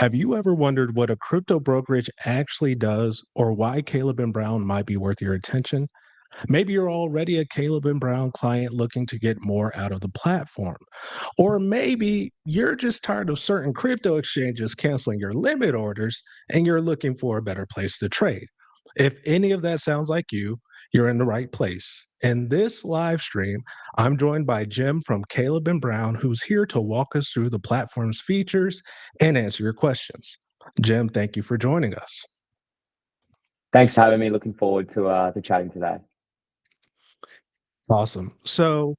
Have you ever wondered what a crypto brokerage actually does or why Caleb and Brown might be worth your attention? Maybe you're already a Caleb and Brown client looking to get more out of the platform. Or maybe you're just tired of certain crypto exchanges canceling your limit orders and you're looking for a better place to trade. If any of that sounds like you, you're in the right place. In this live stream, I'm joined by Jim from Caleb and Brown, who's here to walk us through the platform's features and answer your questions. Jim, thank you for joining us. Thanks for having me. Looking forward to chatting today. Awesome. So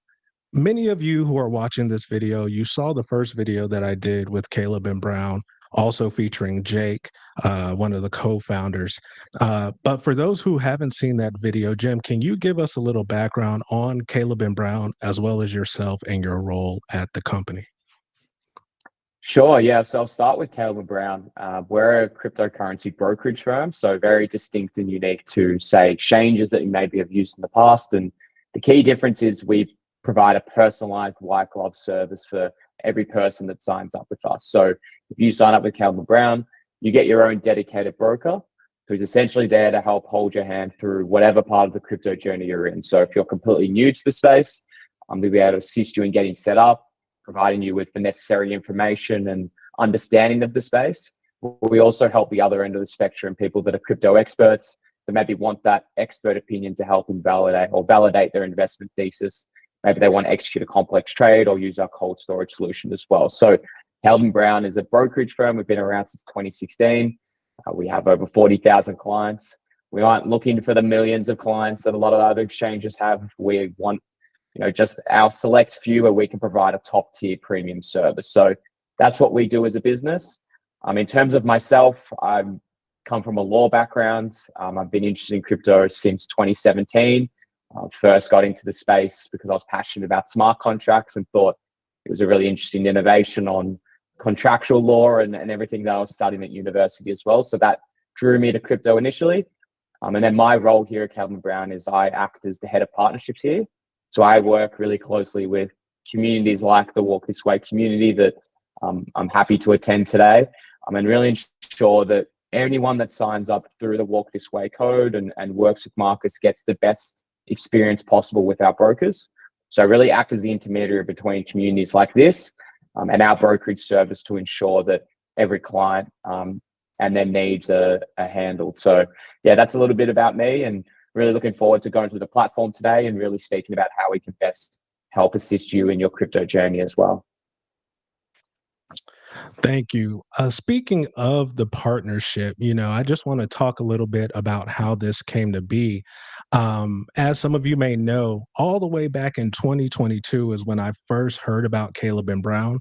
many of you who are watching this video, you saw the first video that I did with Caleb and Brown, also featuring Jake, one of the co-founders. But for those who haven't seen that video, Jim, can you give us a little background on Caleb and Brown, as well as yourself and your role at the company? Sure, yeah. So I'll start with caleb&brown. We're a cryptocurrency brokerage firm, so very distinct and unique to, say, exchanges that you maybe have used in the past. And the key difference is we provide a personalized white glove service for every person that signs up with us. So if you sign up with Caleb&Brown, you get your own dedicated broker who's essentially there to help hold your hand through whatever part of the crypto journey you're in. So if you're completely new to the space, we'll be able to assist you in getting set up, providing you with the necessary information and understanding of the space. We also help the other end of the spectrum, people that are crypto experts that maybe want that expert opinion to help them validate their investment thesis. Maybe they want to execute a complex trade or use our cold storage solution as well. So Caleb&Brown is a brokerage firm. We've been around since 2016. We have over 40,000 clients. We aren't looking for the millions of clients that a lot of other exchanges have. We want, just our select few where we can provide a top tier premium service. So that's what we do as a business. In terms of myself, I come from a law background. I've been interested in crypto since 2017. First got into the space because I was passionate about smart contracts and thought it was a really interesting innovation on contractual law and everything that I was studying at university as well. So that drew me to crypto initially. And then my role here at Caleb&Brown is I act as the head of partnerships here. So I work really closely with communities like the Walk This Way community that I'm happy to attend today. And really ensure that anyone that signs up through the Walk This Way code and works with Marcus gets the best experience possible with our brokers. So I really act as the intermediary between communities like this and our brokerage service to ensure that every client and their needs are handled. So yeah, that's a little bit about me, and really looking forward to going through the platform today and really speaking about how we can best help assist you in your crypto journey as well. Thank you. Speaking of the partnership, I just want to talk a little bit about how this came to be. As some of you may know, all the way back in 2022 is when I first heard about Caleb and Brown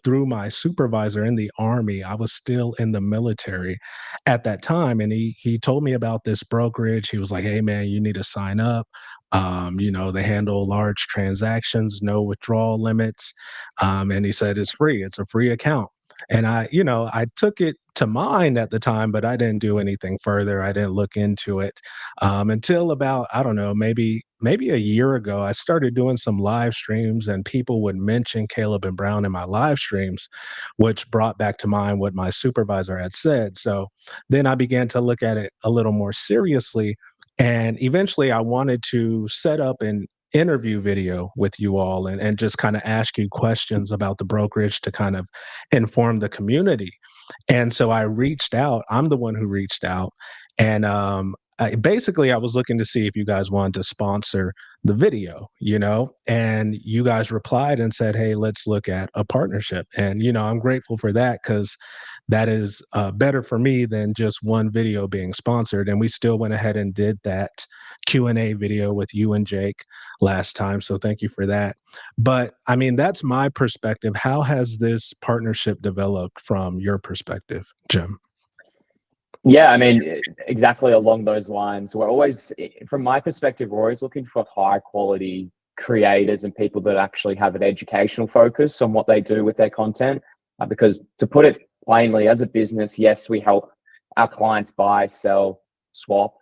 through my supervisor in the Army. I was still in the military at that time, and he told me about this brokerage. He was like, "Hey, man, you need to sign up. They handle large transactions, no withdrawal limits." And he said, it's free. It's a free account. And I took it to mind at the time, but I didn't do anything further. I didn't look into it until about, I don't know, maybe a year ago. I started doing some live streams and people would mention Caleb and Brown in my live streams, which brought back to mind what my supervisor had said. So then I began to look at it a little more seriously. And eventually I wanted to set up an interview video with you all and just kind of ask you questions about the brokerage to kind of inform the community. And so I reached out. I'm the one who reached out. And basically, I was looking to see if you guys wanted to sponsor the video, and you guys replied and said, "Hey, let's look at a partnership." And, I'm grateful for that because that is better for me than just one video being sponsored. And we still went ahead and did that Q&A video with you and Jake last time. So thank you for that. But I mean, that's my perspective. How has this partnership developed from your perspective, Jim? Yeah, I mean, exactly along those lines. We're always, from my perspective, we're always looking for high quality creators and people that actually have an educational focus on what they do with their content. Because to put it plainly, as a business, yes, we help our clients buy, sell, swap,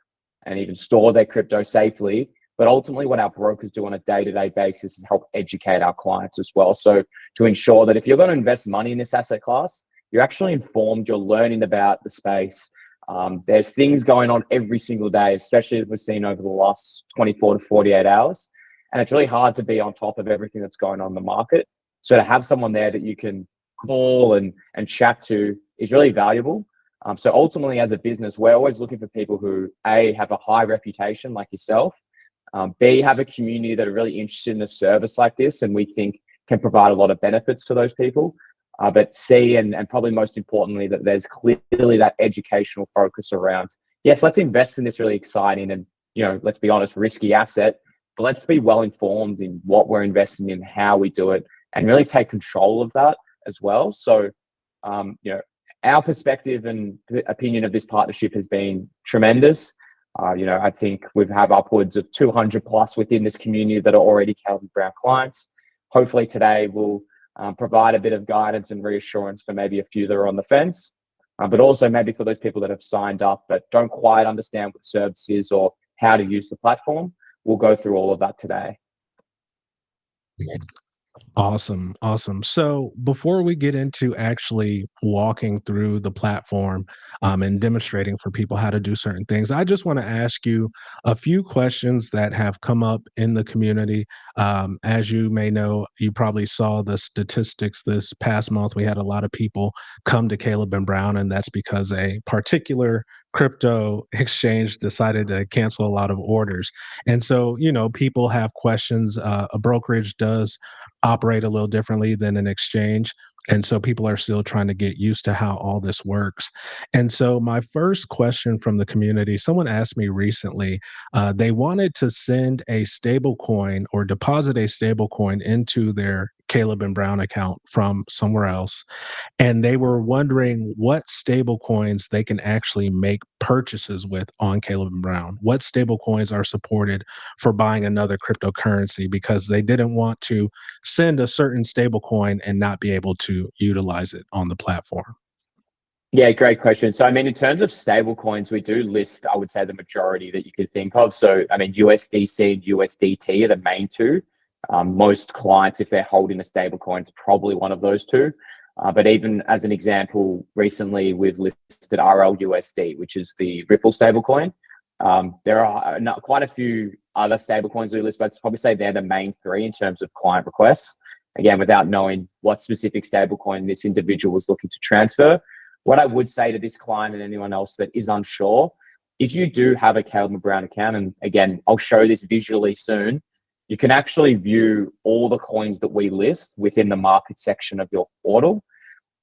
and even store their crypto safely. But ultimately, what our brokers do on a day-to-day basis is help educate our clients as well. So to ensure that if you're going to invest money in this asset class, you're actually informed, you're learning about the space. There's things going on every single day, especially as we've seen over the last 24 to 48 hours. And it's really hard to be on top of everything that's going on in the market. So to have someone there that you can call and chat to is really valuable. So ultimately, as a business, we're always looking for people who, A, have a high reputation like yourself, B, have a community that are really interested in a service like this and we think can provide a lot of benefits to those people. But C, and probably most importantly, that there's clearly that educational focus around, yes, let's invest in this really exciting and, let's be honest, risky asset, but let's be well informed in what we're investing in, how we do it, and really take control of that as well. So, our perspective and opinion of this partnership has been tremendous. I think we've had upwards of 200 plus within this community that are already Caleb&Brown clients. Hopefully today we'll provide a bit of guidance and reassurance for maybe a few that are on the fence, but also maybe for those people that have signed up but don't quite understand what service is or how to use the platform. We'll go through all of that today. Awesome. Awesome. So before we get into actually walking through the platform and demonstrating for people how to do certain things, I just want to ask you a few questions that have come up in the community. As you may know, you probably saw the statistics this past month. We had a lot of people come to Caleb&Brown, and that's because a particular crypto exchange decided to cancel a lot of orders. And so, people have questions. A brokerage does operate a little differently than an exchange. And so people are still trying to get used to how all this works. And so my first question from the community, someone asked me recently, they wanted to send a stable coin or deposit a stable coin into their Caleb&Brown account from somewhere else. And they were wondering what stable coins they can actually make purchases with on Caleb&Brown. What stable coins are supported for buying another cryptocurrency, because they didn't want to send a certain stable coin and not be able to utilize it on the platform. Yeah, great question. So, in terms of stable coins, we do list, I would say, the majority that you could think of. So, USDC and USDT are the main two. Most clients, if they're holding a stable coin, it's probably one of those two. But even as an example, recently we've listed RLUSD, which is the Ripple stablecoin. There are quite a few other stablecoins we list, but I'd probably say they're the main three in terms of client requests. Again, without knowing what specific stablecoin this individual was looking to transfer. What I would say to this client and anyone else that is unsure, if you do have a Caleb&Brown account, and again, I'll show this visually soon, you can actually view all the coins that we list within the market section of your portal.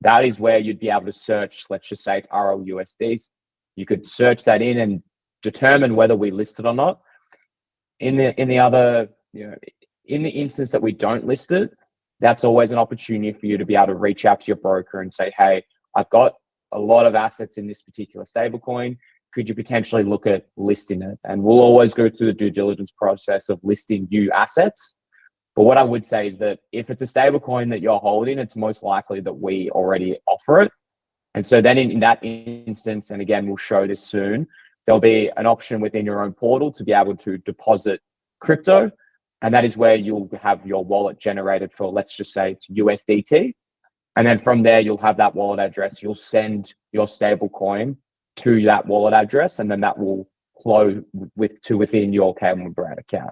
That is where you'd be able to search, let's just say it's RLUSDs. You could search that in and determine whether we list it or not. In the instance that we don't list it, that's always an opportunity for you to be able to reach out to your broker and say, hey, I've got a lot of assets in this particular stablecoin. Could you potentially look at listing it? And we'll always go through the due diligence process of listing new assets. But what I would say is that if it's a stablecoin that you're holding, it's most likely that we already offer it. And so then in that instance, and again, we'll show this soon, there'll be an option within your own portal to be able to deposit crypto. And that is where you'll have your wallet generated for, let's just say it's USDT. And then from there, you'll have that wallet address. You'll send your stable coin to that wallet address, and then that will flow within your Caleb&Brown account.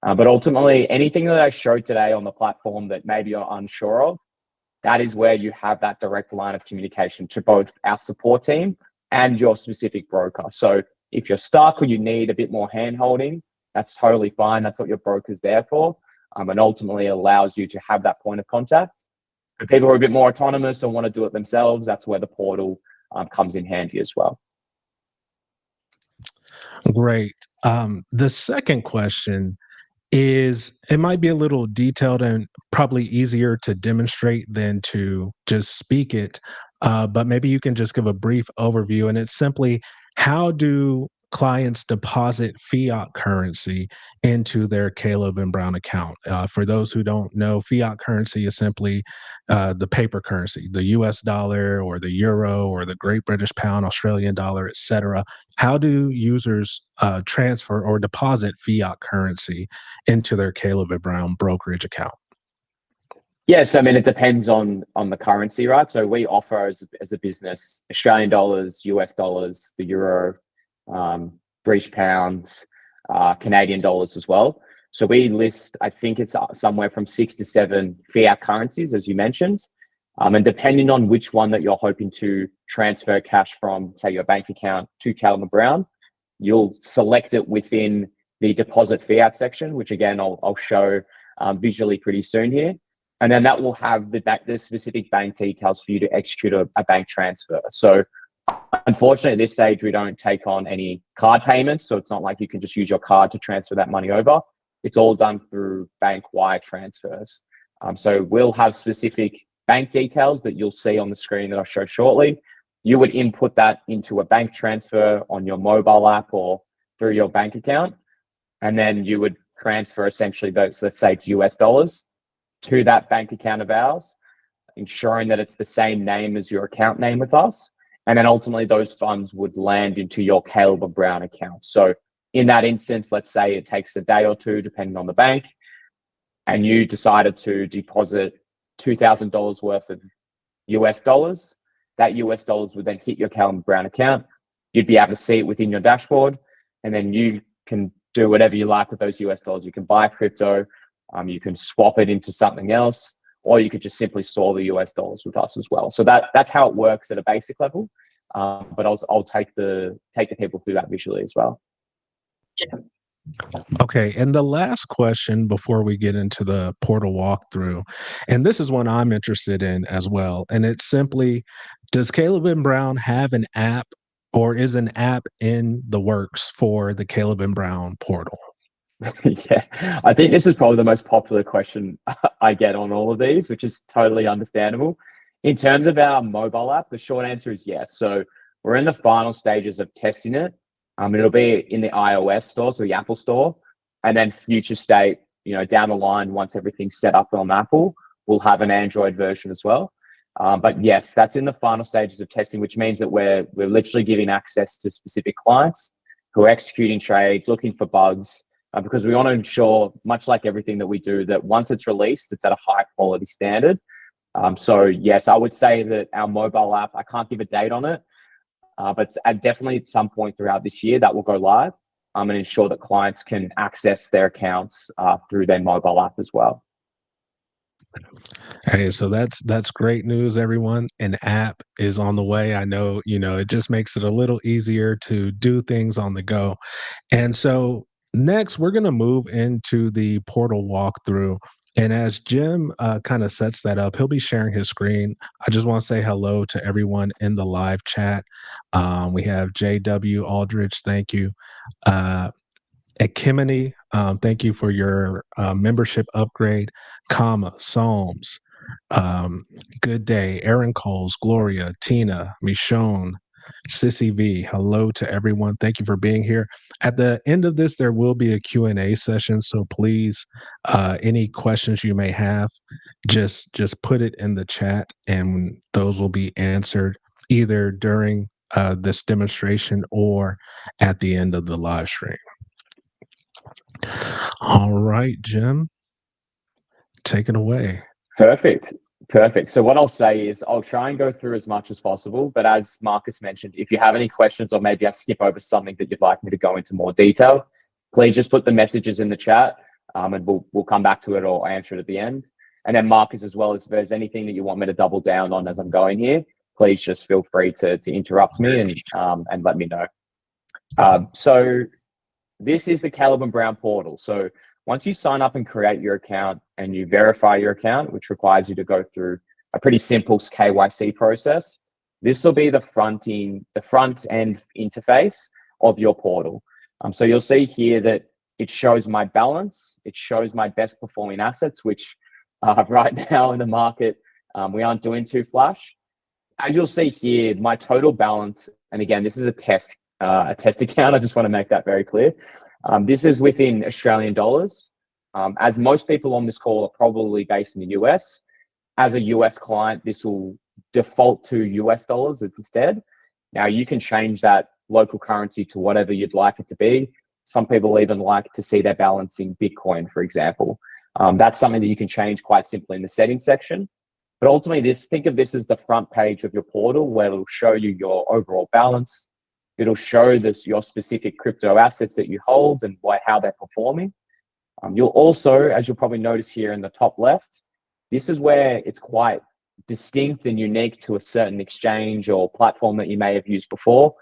But ultimately, anything that I showed today on the platform that maybe you're unsure of, that is where you have that direct line of communication to both our support team and your specific broker. So if you're stuck or you need a bit more hand-holding, that's totally fine. That's what your broker's there for. And ultimately allows you to have that point of contact. For people who are a bit more autonomous and want to do it themselves, that's where the portal comes in handy as well. Great. The second question is, it might be a little detailed and probably easier to demonstrate than to just speak it, but maybe you can just give a brief overview. And it's simply, how do clients deposit fiat currency into their Caleb&Brown account? For those who don't know, fiat currency is simply the paper currency, the US dollar or the euro or the Great British Pound, Australian dollar, etc. How do users transfer or deposit fiat currency into their Caleb&Brown brokerage account? Yeah, so I mean, it depends on the currency, right? So we offer as a business Australian dollars, US dollars, the euro, British pounds, Canadian dollars as well. So we list, I think it's somewhere from 6 to 7 fiat currencies, as you mentioned. And depending on which one that you're hoping to transfer cash from, say, your bank account to Caleb& Brown, you'll select it within the deposit fiat section, which again, I'll show visually pretty soon here. And then that will have the specific bank details for you to execute a bank transfer. So unfortunately, at this stage, we don't take on any card payments. So it's not like you can just use your card to transfer that money over. It's all done through bank wire transfers. So we'll have specific bank details that you'll see on the screen that I'll show shortly. You would input that into a bank transfer on your mobile app or through your bank account. And then you would transfer essentially those, let's say it's US dollars, to that bank account of ours, ensuring that it's the same name as your account name with us. And then ultimately those funds would land into your Caleb& Brown account. So in that instance, let's say it takes a day or two, depending on the bank, and you decided to deposit $2,000 worth of US dollars, that US dollars would then hit your Caleb& Brown account. You'd be able to see it within your dashboard, and then you can do whatever you like with those US dollars. You can buy crypto, you can swap it into something else, or you could just simply store the US dollars with us as well. So that's how it works at a basic level. But I'll take the people through that visually as well. Okay, and the last question before we get into the portal walkthrough, and this is one I'm interested in as well, and it's simply, does Caleb& Brown have an app, or is an app in the works for the Caleb& Brown portal? Yes, I think this is probably the most popular question I get on all of these, which is totally understandable. In terms of our mobile app, the short answer is yes. So we're in the final stages of testing it. It'll be in the iOS store, so the Apple store, and then future state, down the line, once everything's set up on Apple, we'll have an Android version as well. But yes, that's in the final stages of testing, which means that we're literally giving access to specific clients who are executing trades, looking for bugs, because we want to ensure, much like everything that we do, that once it's released, it's at a high quality standard. So yes, I would say that our mobile app, I can't give a date on it, but definitely at some point throughout this year that will go live, and ensure that clients can access their accounts through their mobile app as well. Hey, so that's great news, everyone. An app is on the way. I know, it just makes it a little easier to do things on the go. And so next, we're going to move into the portal walkthrough. And as Jim kind of sets that up, he'll be sharing his screen. I just want to say hello to everyone in the live chat. We have JW Aldridge, thank you. Ekimini, thank you for your membership upgrade. Psalms, good day. Aaron Coles, Gloria, Tina, Michonne, Sissy V, hello to everyone. Thank you for being here. At the end of this, there will be a Q&A session, so please, any questions you may have, just put it in the chat, and those will be answered either during this demonstration or at the end of the live stream. All right, Jim, take it away. Perfect. So what I'll say is I'll try and go through as much as possible. But as Marcus mentioned, if you have any questions or maybe I skip over something that you'd like me to go into more detail, please just put the messages in the chat, and we'll come back to it or answer it at the end. And then Marcus, as well, if there's anything that you want me to double down on as I'm going here, please just feel free to interrupt me and let me know. So this is the Caleb& Brown portal. So once you sign up and create your account and you verify your account, which requires you to go through a pretty simple KYC process, this will be the front end interface of your portal. So you'll see here that it shows my balance, it shows my best performing assets, which right now in the market, we aren't doing too flash. As you'll see here, my total balance, and again, this is a test account. I just want to make that very clear. This is within Australian dollars. As most people on this call are probably based in the US, as a US client, this will default to US dollars instead. Now you can change that local currency to whatever you'd like it to be. Some people even like to see their balance in Bitcoin, for example. That's something that you can change quite simply in the settings section. But ultimately, think of this as the front page of your portal, where it'll show you your overall balance. It'll show your specific crypto assets that you hold and how they're performing. You'll also, as you'll probably notice here in the top left, this is where it's quite distinct and unique to a certain exchange or platform that you may have used before.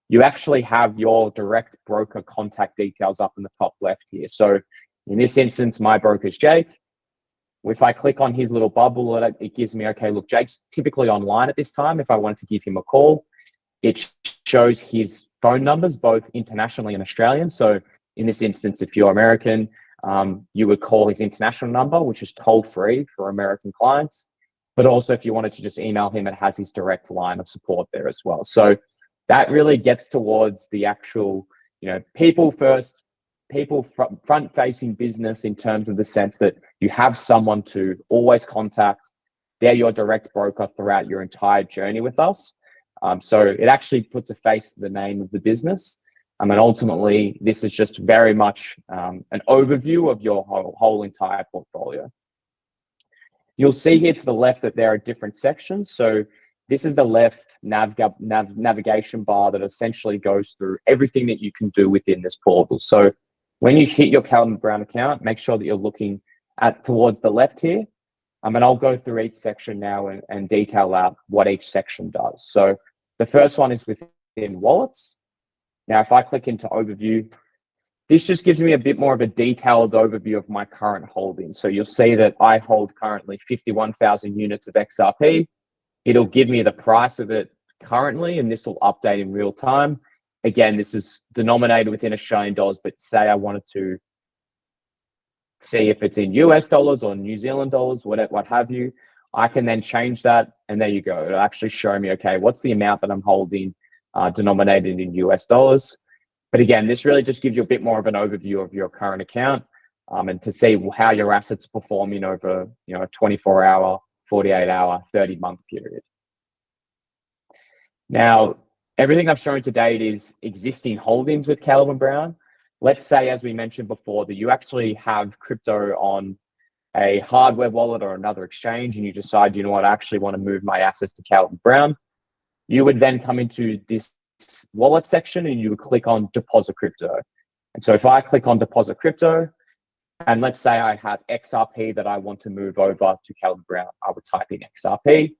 You actually have your direct broker contact details up in the top left here. So in this instance, my broker is Jake. If I click on his little bubble, it gives me, okay, look, Jake's typically online at this time. If I wanted to give him a call, it shows his phone numbers, both internationally and Australian. So in this instance, if you're American, you would call his international number, which is toll free for American clients. But also if you wanted to just email him, it has his direct line of support there as well. So that really gets towards the actual, people first, people front facing business, in terms of the sense that you have someone to always contact. They're your direct broker throughout your entire journey with us. So it actually puts a face to the name of the business. And ultimately, this is just very much an overview of your whole entire portfolio. You'll see here to the left that there are different sections. So this is the left navigation bar that essentially goes through everything that you can do within this portal. So when you hit your caleb&brown account, make sure that you're looking towards the left here. And I'll go through each section now and detail out what each section does. So the first one is within wallets. Now, if I click into overview, this just gives me a bit more of a detailed overview of my current holdings. So you'll see that I hold currently 51,000 units of XRP. It'll give me the price of it currently, and this will update in real time. Again, this is denominated within Australian dollars, but say I wanted to see if it's in US dollars or New Zealand dollars, what have you, I can then change that, and there you go. It'll actually show me, okay, what's the amount that I'm holding denominated in US dollars. But again, this really just gives you a bit more of an overview of your current account, and to see how your assets are performing over a 24-hour, 48-hour, 30-month period. Now, everything I've shown to date is existing holdings with caleb&brown. Let's say, as we mentioned before, that you actually have crypto on a hardware wallet or another exchange, and you decide, you know what, I actually want to move my assets to caleb&brown. You would then come into this wallet section and you would click on deposit crypto. And so if I click on deposit crypto, and let's say I have XRP that I want to move over to caleb&brown, I would type in XRP.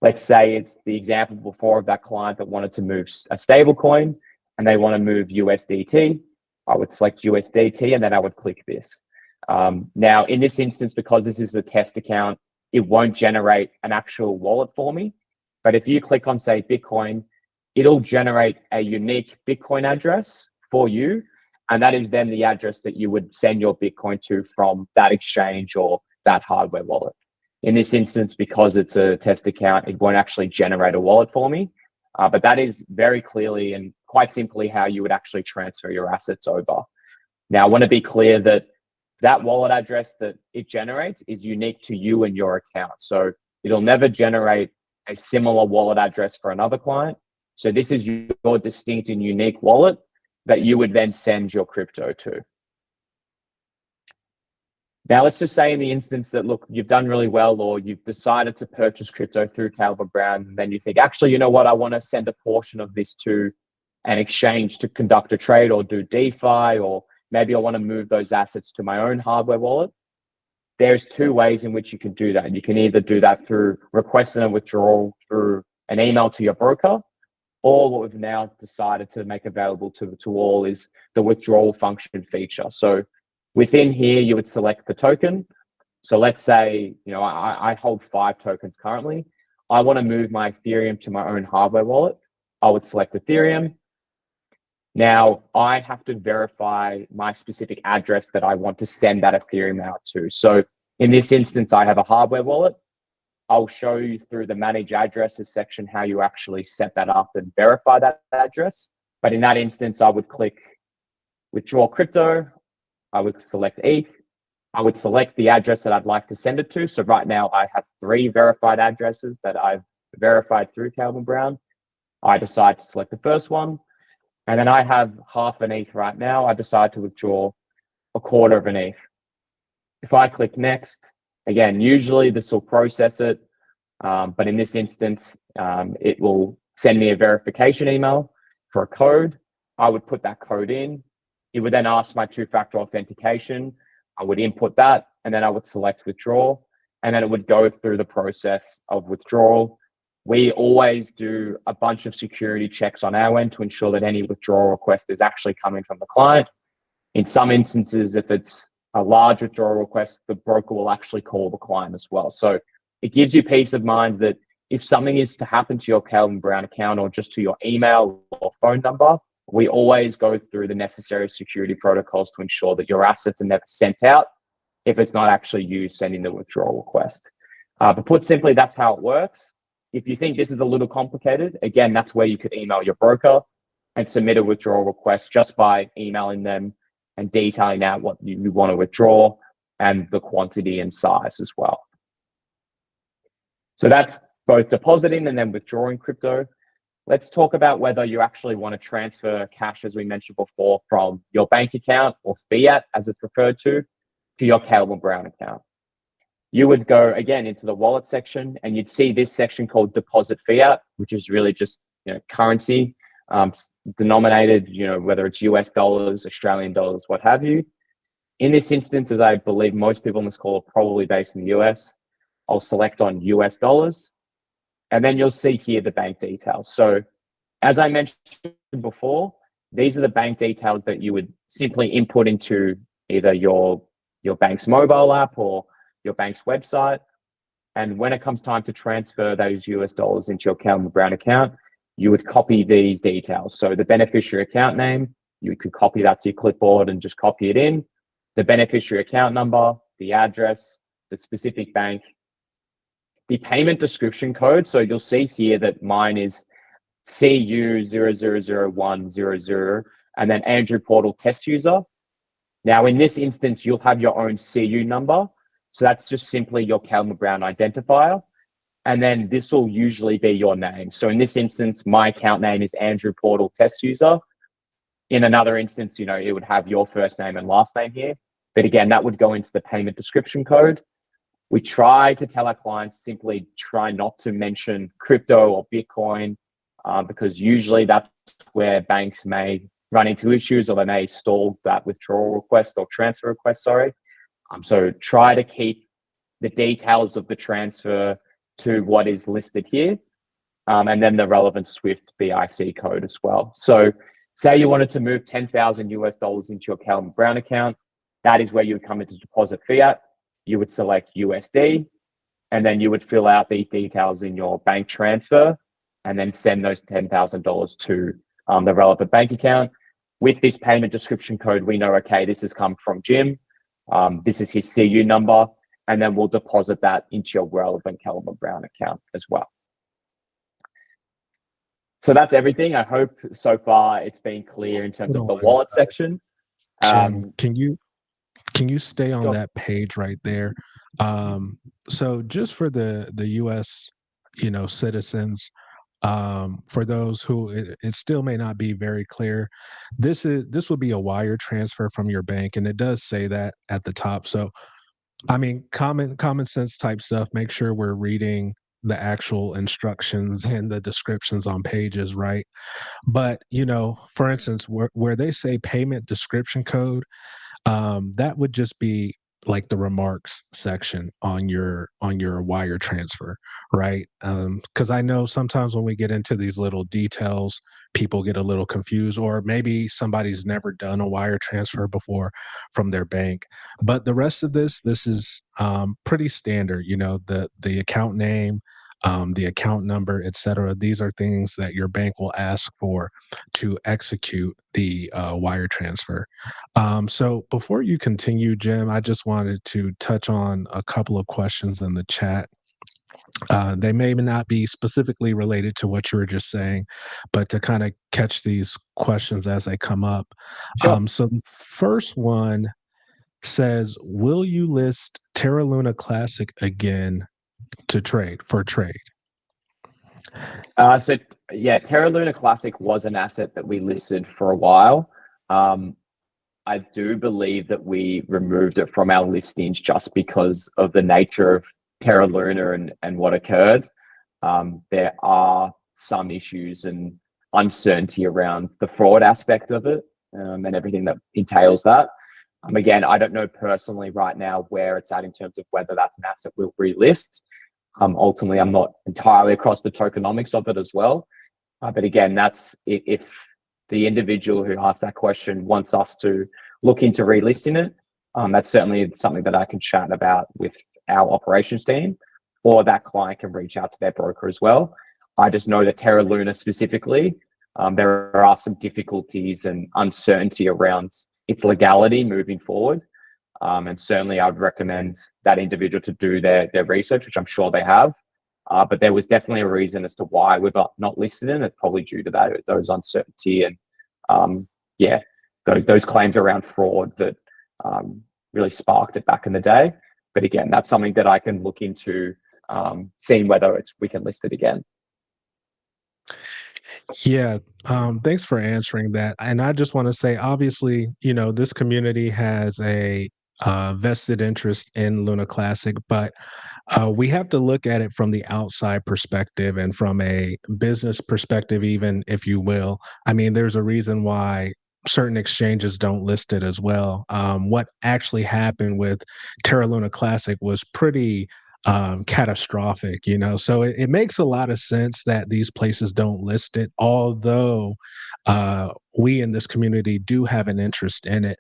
Let's say it's the example before of that client that wanted to move a stablecoin and they want to move USDT. I would select USDT and then I would click this. Now, in this instance, because this is a test account, it won't generate an actual wallet for me. But if you click on, say, Bitcoin, it'll generate a unique Bitcoin address for you. And that is then the address that you would send your Bitcoin to from that exchange or that hardware wallet. In this instance, because it's a test account, it won't actually generate a wallet for me. But that is very clearly and quite simply how you would actually transfer your assets over. Now, I want to be clear that that wallet address that it generates is unique to you and your account. So it'll never generate a similar wallet address for another client. So this is your distinct and unique wallet that you would then send your crypto to. Now, let's just say in the instance that, look, you've done really well, or you've decided to purchase crypto through caleb&brown, and then you think, actually, you know what, I want to send a portion of this to an exchange to conduct a trade or do DeFi, or maybe I want to move those assets to my own hardware wallet. There's two ways in which you can do that. You can either do that through requesting a withdrawal through an email to your broker, or what we've now decided to make available to all is the withdrawal function feature. So within here, you would select the token. So let's say, I hold 5 tokens currently. I want to move my Ethereum to my own hardware wallet. I would select Ethereum. Now, I have to verify my specific address that I want to send that Ethereum out to. So in this instance, I have a hardware wallet. I'll show you through the manage addresses section how you actually set that up and verify that address. But in that instance, I would click withdraw crypto. I would select ETH. I would select the address that I'd like to send it to. So right now I have 3 verified addresses that I've verified through caleb&brown. I decide to select the first one. And then I have half an ETH right now. I decide to withdraw a quarter of an ETH. If I click next, again, usually this will process it, but in this instance, it will send me a verification email for a code. I would put that code in. It would then ask my two-factor authentication. I would input that, and then I would select withdrawal, and then it would go through the process of withdrawal. We always do a bunch of security checks on our end to ensure that any withdrawal request is actually coming from the client. In some instances, if it's a large withdrawal request, the broker will actually call the client as well. So it gives you peace of mind that if something is to happen to your Caleb&Brown account or just to your email or phone number, we always go through the necessary security protocols to ensure that your assets are never sent out if it's not actually you sending the withdrawal request. But put simply, that's how it works. If you think this is a little complicated, again, that's where you could email your broker and submit a withdrawal request just by emailing them and detailing out what you want to withdraw and the quantity and size as well. So that's both depositing and then withdrawing crypto. Let's talk about whether you actually want to transfer cash, as we mentioned before, from your bank account or Fiat, as it's referred to your Caleb&Brown account. You would go again into the wallet section, and you'd see this section called Deposit Fiat, which is really just currency denominated, whether it's US dollars, Australian dollars, what have you. In this instance, as I believe most people on this call are probably based in the US, I'll select on US dollars, and then you'll see here the bank details. So as I mentioned before, these are the bank details that you would simply input into either your bank's mobile app or your bank's website. And when it comes time to transfer those US dollars into your Caleb&Brown account, you would copy these details. So the beneficiary account name, you could copy that to your clipboard and just copy it in. The beneficiary account number, the address, the specific bank, the payment description code. So you'll see here that mine is CU000100 and then Andrew Portal test user. Now in this instance, you'll have your own CU number. So that's just simply your Caleb&Brown identifier. And then this will usually be your name. So in this instance, my account name is Andrew Portal test user. In another instance, it would have your first name and last name here. But again, that would go into the payment description code. We try to tell our clients simply try not to mention crypto or Bitcoin because usually that's where banks may run into issues or they may stall that withdrawal request or transfer request, So try to keep the details of the transfer to what is listed here and then the relevant SWIFT BIC code as well. So say you wanted to move 10,000 US dollars into your Caleb&Brown account, that is where you would come into deposit fiat. You would select USD, and then you would fill out these details in your bank transfer and then send those $10,000 to the relevant bank account. With this payment description code, we know, okay, this has come from Jim. This is his CU number, and then we'll deposit that into your relevant Caleb&Brown account as well. So that's everything. I hope so far it's been clear in terms of the wallet section. Jim, can you stay on that page right there? So just for the US, citizens, for those who it still may not be very clear, this will be a wire transfer from your bank, and it does say that at the top. So I mean, common sense type stuff. Make sure we're reading the actual instructions and the descriptions on pages, right? But for instance, where they say payment description code, that would just be like the remarks section on your wire transfer, right? Because I know sometimes when we get into these little details, people get a little confused, or maybe somebody's never done a wire transfer before from their bank. But the rest of this is pretty standard. The account name, the account number, etc. These are things that your bank will ask for to execute the wire transfer. So before you continue, Jim, I just wanted to touch on a couple of questions in the chat. They may not be specifically related to what you were just saying, but to kind of catch these questions as they come up. Sure. So the first one says, will you list Terra Luna Classic again for trade? So yeah, Terra Luna Classic was an asset that we listed for a while. I do believe that we removed it from our listings just because of the nature of Terra Luna and what occurred. There are some issues and uncertainty around the fraud aspect of it, and everything that entails that. Again, I don't know personally right now where it's at in terms of whether that's an asset we'll relist. Ultimately, I'm not entirely across the tokenomics of it as well. But again, that's if the individual who asked that question wants us to look into relisting it, that's certainly something that I can chat about with our operations team, or that client can reach out to their broker as well. I just know that Terra Luna specifically, there are some difficulties and uncertainty around its legality moving forward. And certainly I'd recommend that individual to do their research, which I'm sure they have. But there was definitely a reason as to why we've not listed it. It's probably due to those uncertainty and those claims around fraud that really sparked it back in the day. But again, that's something that I can look into, seeing whether we can list it again. Yeah, thanks for answering that. And I just want to say, obviously, this community has a vested interest in Luna Classic, but we have to look at it from the outside perspective and from a business perspective, even if you will. I mean, there's a reason why certain exchanges don't list it as well. What actually happened with Terra Luna Classic was pretty catastrophic, so it makes a lot of sense that these places don't list it, although we in this community do have an interest in it.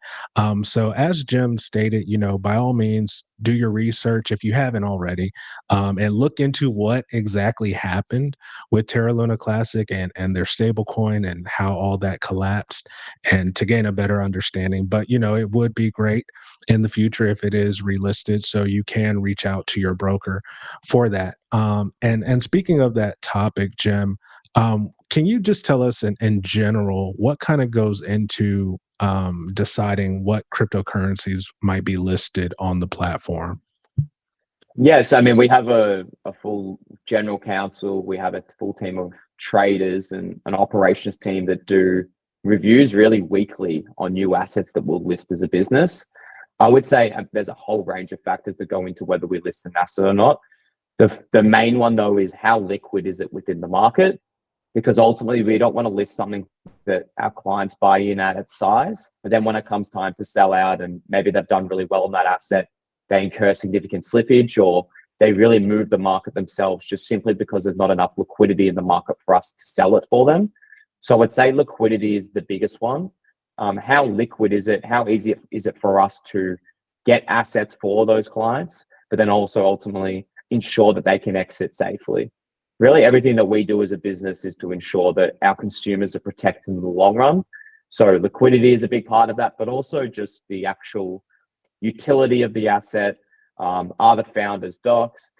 So as Jim stated, by all means, do your research if you haven't already, and look into what exactly happened with Terra Luna Classic and their stablecoin and how all that collapsed, and to gain a better understanding. But it would be great in the future if it is relisted, so you can reach out to your broker for that. And speaking of that topic, Jim, can you just tell us in general what kind of goes into deciding what cryptocurrencies might be listed on the platform? Yes, I mean, we have a full general counsel. We have a full team of traders and an operations team that do reviews really weekly on new assets that we'll list as a business. I would say there's a whole range of factors that go into whether we list an asset or not. The main one, though, is how liquid is it within the market? Because ultimately, we don't want to list something that our clients buy in at its size. But then when it comes time to sell out, and maybe they've done really well on that asset, they incur significant slippage, or they really move the market themselves just simply because there's not enough liquidity in the market for us to sell it for them. So I would say liquidity is the biggest one. How liquid is it? How easy is it for us to get assets for those clients, but then also ultimately ensure that they can exit safely? Really, everything that we do as a business is to ensure that our consumers are protected in the long run. So liquidity is a big part of that, but also just the actual utility of the asset. Are the founders doxed?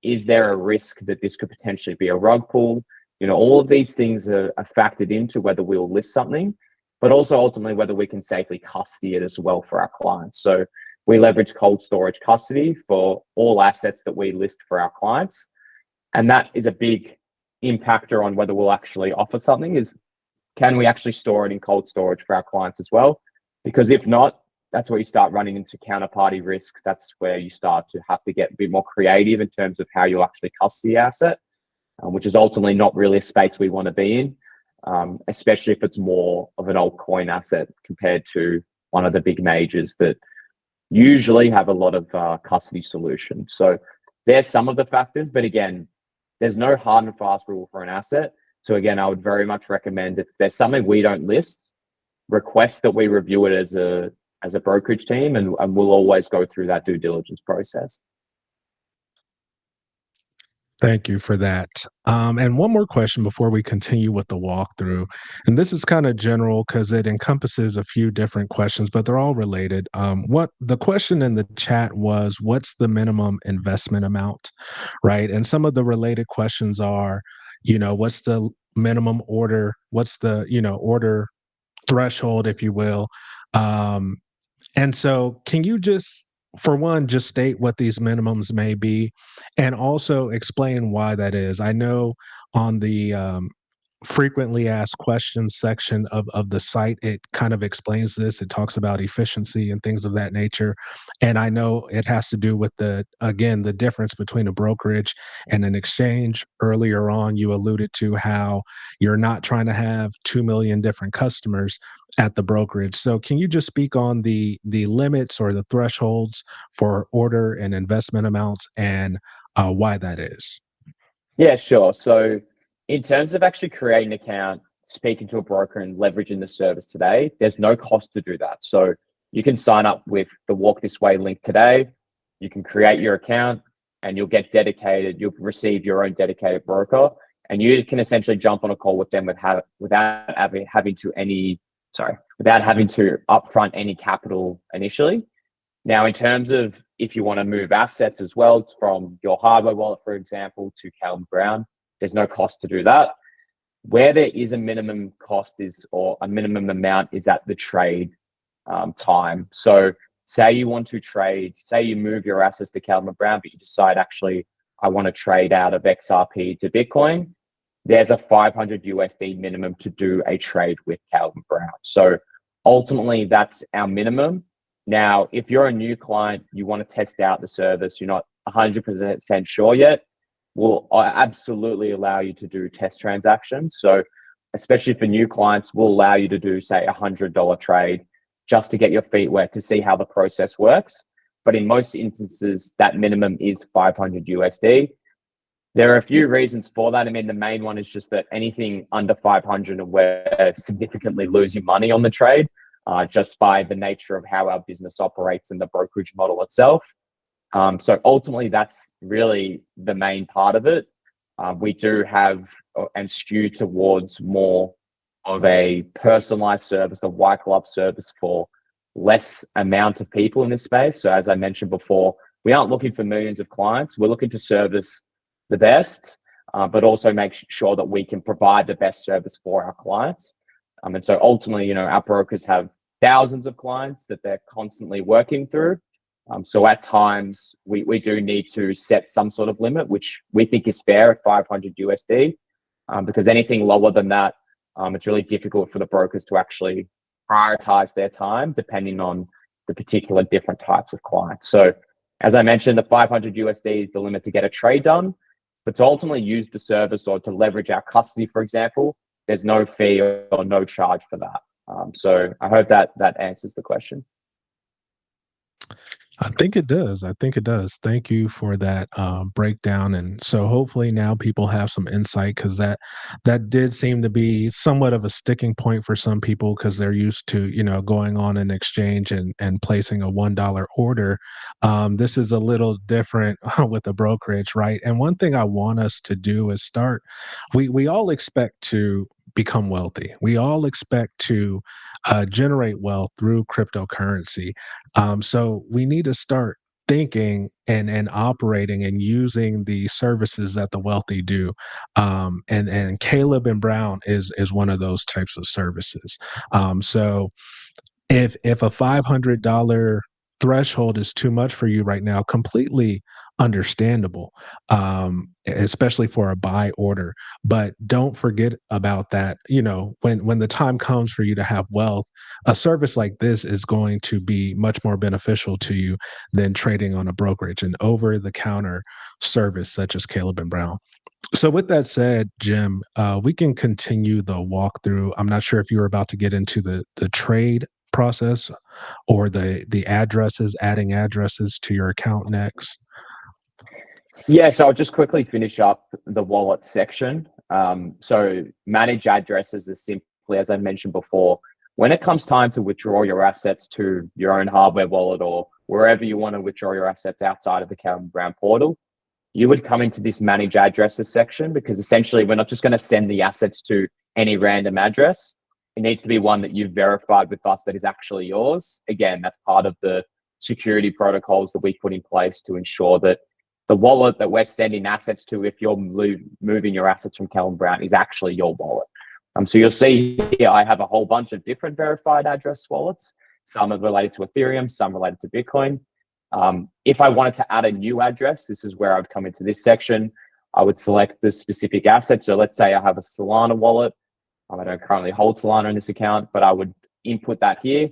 Is there a risk that this could potentially be a rug pull? All of these things are factored into whether we'll list something, but also ultimately whether we can safely custody it as well for our clients. So we leverage cold storage custody for all assets that we list for our clients. And that is a big impactor on whether we'll actually offer something, is can we actually store it in cold storage for our clients as well? Because if not, that's where you start running into counterparty risk. That's where you start to have to get a bit more creative in terms of how you actually custody the asset, which is ultimately not really a space we want to be in, especially if it's more of an altcoin asset compared to one of the big majors that usually have a lot of custody solutions. So there's some of the factors, but again, there's no hard and fast rule for an asset. So again, I would very much recommend if there's something we don't list, request that we review it as a brokerage team, and we'll always go through that due diligence process. Thank you for that. And one more question before we continue with the walkthrough. And this is kind of general because it encompasses a few different questions, but they're all related. What the question in the chat was, what's the minimum investment amount, right? And some of the related questions are, what's the minimum order? What's the, order threshold, if you will? And so can you just, for one, just state what these minimums may be and also explain why that is? I know on the frequently asked questions section of the site. It kind of explains this. It talks about efficiency and things of that nature. And I know it has to do with again, the difference between a brokerage and an exchange. Earlier on, you alluded to how you're not trying to have 2 million different customers at the brokerage. So can you just speak on the limits or the thresholds for order and investment amounts and why that is? Yeah, sure. So in terms of actually creating an account, speaking to a broker and leveraging the service today, there's no cost to do that. So you can sign up with the Walk This Way link today. You can create your account and you'll get dedicated. You'll receive your own dedicated broker, and you can essentially jump on a call with them without having to upfront any capital initially. Now, in terms of if you want to move assets as well from your hardware wallet, for example, to caleb&brown, there's no cost to do that. Where there is a minimum cost or a minimum amount is at the trade time. So say you want to trade, say you move your assets to caleb&brown, but you decide, actually, I want to trade out of XRP to Bitcoin. There's a 500 USD minimum to do a trade with caleb&brown. So ultimately, that's our minimum. Now, if you're a new client, you want to test out the service, you're not 100% sure yet, we'll absolutely allow you to do test transactions. So especially for new clients, we'll allow you to do, say, $100 trade just to get your feet wet to see how the process works. But in most instances, that minimum is 500 USD. There are a few reasons for that. I mean, the main one is just that anything under 500, we're significantly losing money on the trade. Just by the nature of how our business operates and the brokerage model itself. So ultimately, that's really the main part of it. We do have and skew towards more of a personalized service, a white glove service for less amount of people in this space. So as I mentioned before, we aren't looking for millions of clients. We're looking to service the best, but also make sure that we can provide the best service for our clients. And so ultimately, our brokers have thousands of clients that they're constantly working through. So at times, we do need to set some sort of limit, which we think is fair at 500 USD, because anything lower than that, it's really difficult for the brokers to actually prioritize their time depending on the particular different types of clients. So as I mentioned, the 500 USD is the limit to get a trade done, but to ultimately use the service or to leverage our custody, for example, there's no fee or no charge for that. So I hope that answers the question. I think it does. I think it does. Thank you for that breakdown. And so hopefully now people have some insight, because that did seem to be somewhat of a sticking point for some people, because they're used to, going on an exchange and placing a $1 order. This is a little different with a brokerage, right? And one thing I want us to do is we all expect to become wealthy. We all expect to generate wealth through cryptocurrency. So we need to start thinking and operating and using the services that the wealthy do. And caleb&brown is one of those types of services. So if a $500 threshold is too much for you right now, completely understandable, especially for a buy order. But don't forget about that. When the time comes for you to have wealth, a service like this is going to be much more beneficial to you than trading on a brokerage, an over-the-counter service such as caleb&brown. So with that said, Jim, we can continue the walkthrough. I'm not sure if you were about to get into the trade process or the addresses, adding addresses to your account next. Yeah, so I'll just quickly finish up the wallet section. So manage addresses is simply, as I mentioned before, when it comes time to withdraw your assets to your own hardware wallet or wherever you want to withdraw your assets outside of the caleb&brown portal, you would come into this manage addresses section, because essentially we're not just going to send the assets to any random address. It needs to be one that you've verified with us that is actually yours. Again, that's part of the security protocols that we put in place to ensure that the wallet that we're sending assets to, if you're moving your assets from caleb&brown, is actually your wallet. So you'll see here, I have a whole bunch of different verified address wallets. Some are related to Ethereum, some related to Bitcoin. If I wanted to add a new address, this is where I've come into this section. I would select the specific asset. So let's say I have a Solana wallet. I don't currently hold Solana in this account, but I would input that here.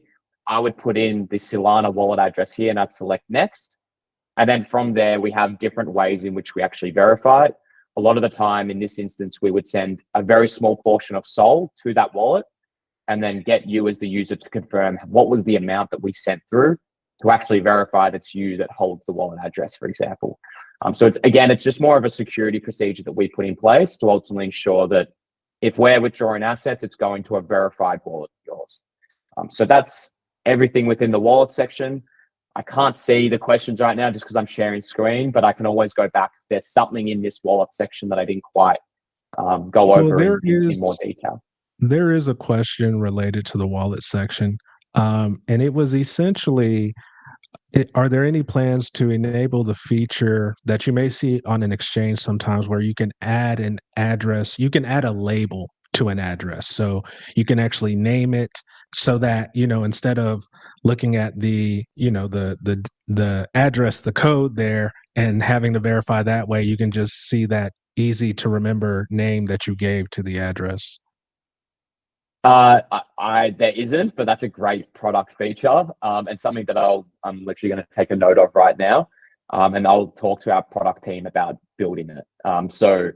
I would put in the Solana wallet address here and I'd select next. And then from there, we have different ways in which we actually verify it. A lot of the time in this instance, we would send a very small portion of SOL to that wallet and then get you as the user to confirm what was the amount that we sent through to actually verify that's you that holds the wallet address, for example. So it's just more of a security procedure that we put in place to ultimately ensure that if we're withdrawing assets, it's going to a verified wallet of yours. So that's everything within the wallet section. I can't see the questions right now just because I'm sharing screen, but I can always go back. There's something in this wallet section that I didn't quite go over in more detail. There is a question related to the wallet section, and it was essentially, are there any plans to enable the feature that you may see on an exchange sometimes where you can add an address, you can add a label to an address. So you can actually name it so that, instead of looking at the address, the code there and having to verify that way, you can just see that easy to remember name that you gave to the address. There isn't, but that's a great product feature, and something that I'm literally going to take a note of right now, and I'll talk to our product team about building it. So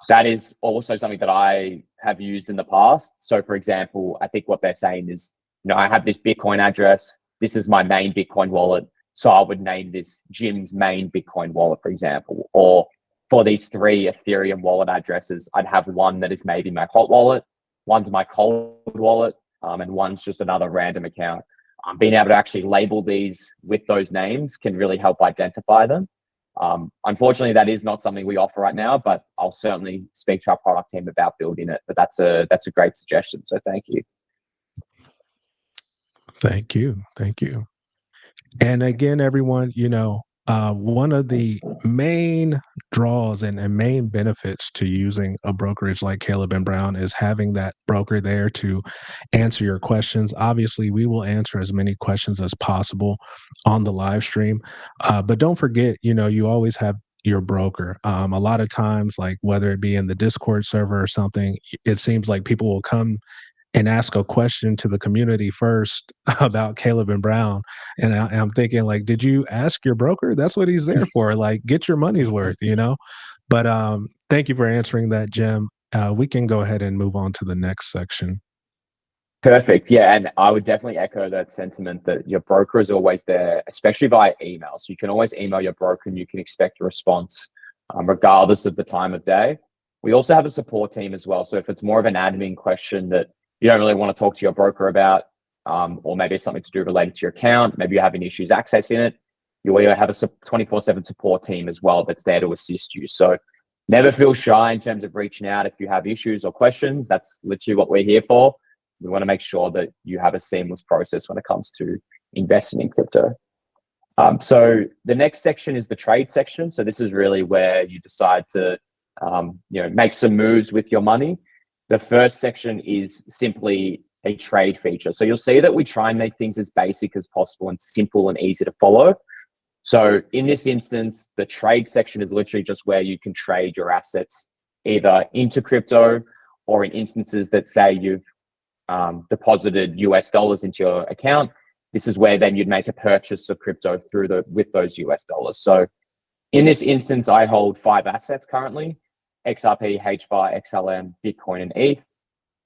that is also something that I have used in the past. So for example, I think what they're saying is, I have this Bitcoin address. This is my main Bitcoin wallet. So I would name this Jim's main Bitcoin wallet, for example, or for these 3 Ethereum wallet addresses, I'd have one that is maybe my hot wallet, one's my cold wallet, and one's just another random account. Being able to actually label these with those names can really help identify them. Unfortunately, that is not something we offer right now, but I'll certainly speak to our product team about building it. But that's a great suggestion. So thank you. Thank you. Thank you. And again, everyone, one of the main draws and main benefits to using a brokerage like Caleb and Brown is having that broker there to answer your questions. Obviously, we will answer as many questions as possible on the live stream. But don't forget, you always have your broker. A lot of times, like whether it be in the Discord server or something, it seems like people will come and ask a question to the community first about Caleb and Brown. And I'm thinking, like, did you ask your broker? That's what he's there for. Like, get your money's worth, But thank you for answering that, Jim. We can go ahead and move on to the next section. Perfect. Yeah, and I would definitely echo that sentiment that your broker is always there, especially via email. So you can always email your broker and you can expect a response regardless of the time of day. We also have a support team as well. So if it's more of an admin question that you don't really want to talk to your broker about, or maybe it's something to do related to your account, maybe you're having issues accessing it, you will have a 24/7 support team as well that's there to assist you. So never feel shy in terms of reaching out if you have issues or questions. That's literally what we're here for. We want to make sure that you have a seamless process when it comes to investing in crypto. So the next section is the trade section. So this is really where you decide to make some moves with your money. The first section is simply a trade feature. So you'll see that we try and make things as basic as possible and simple and easy to follow. So in this instance, the trade section is literally just where you can trade your assets either into crypto or in instances that say you've deposited US dollars into your account. This is where then you'd make a purchase of crypto with those US dollars. So in this instance, I hold 5 assets currently: XRP, HBAR, XLM, Bitcoin, and ETH.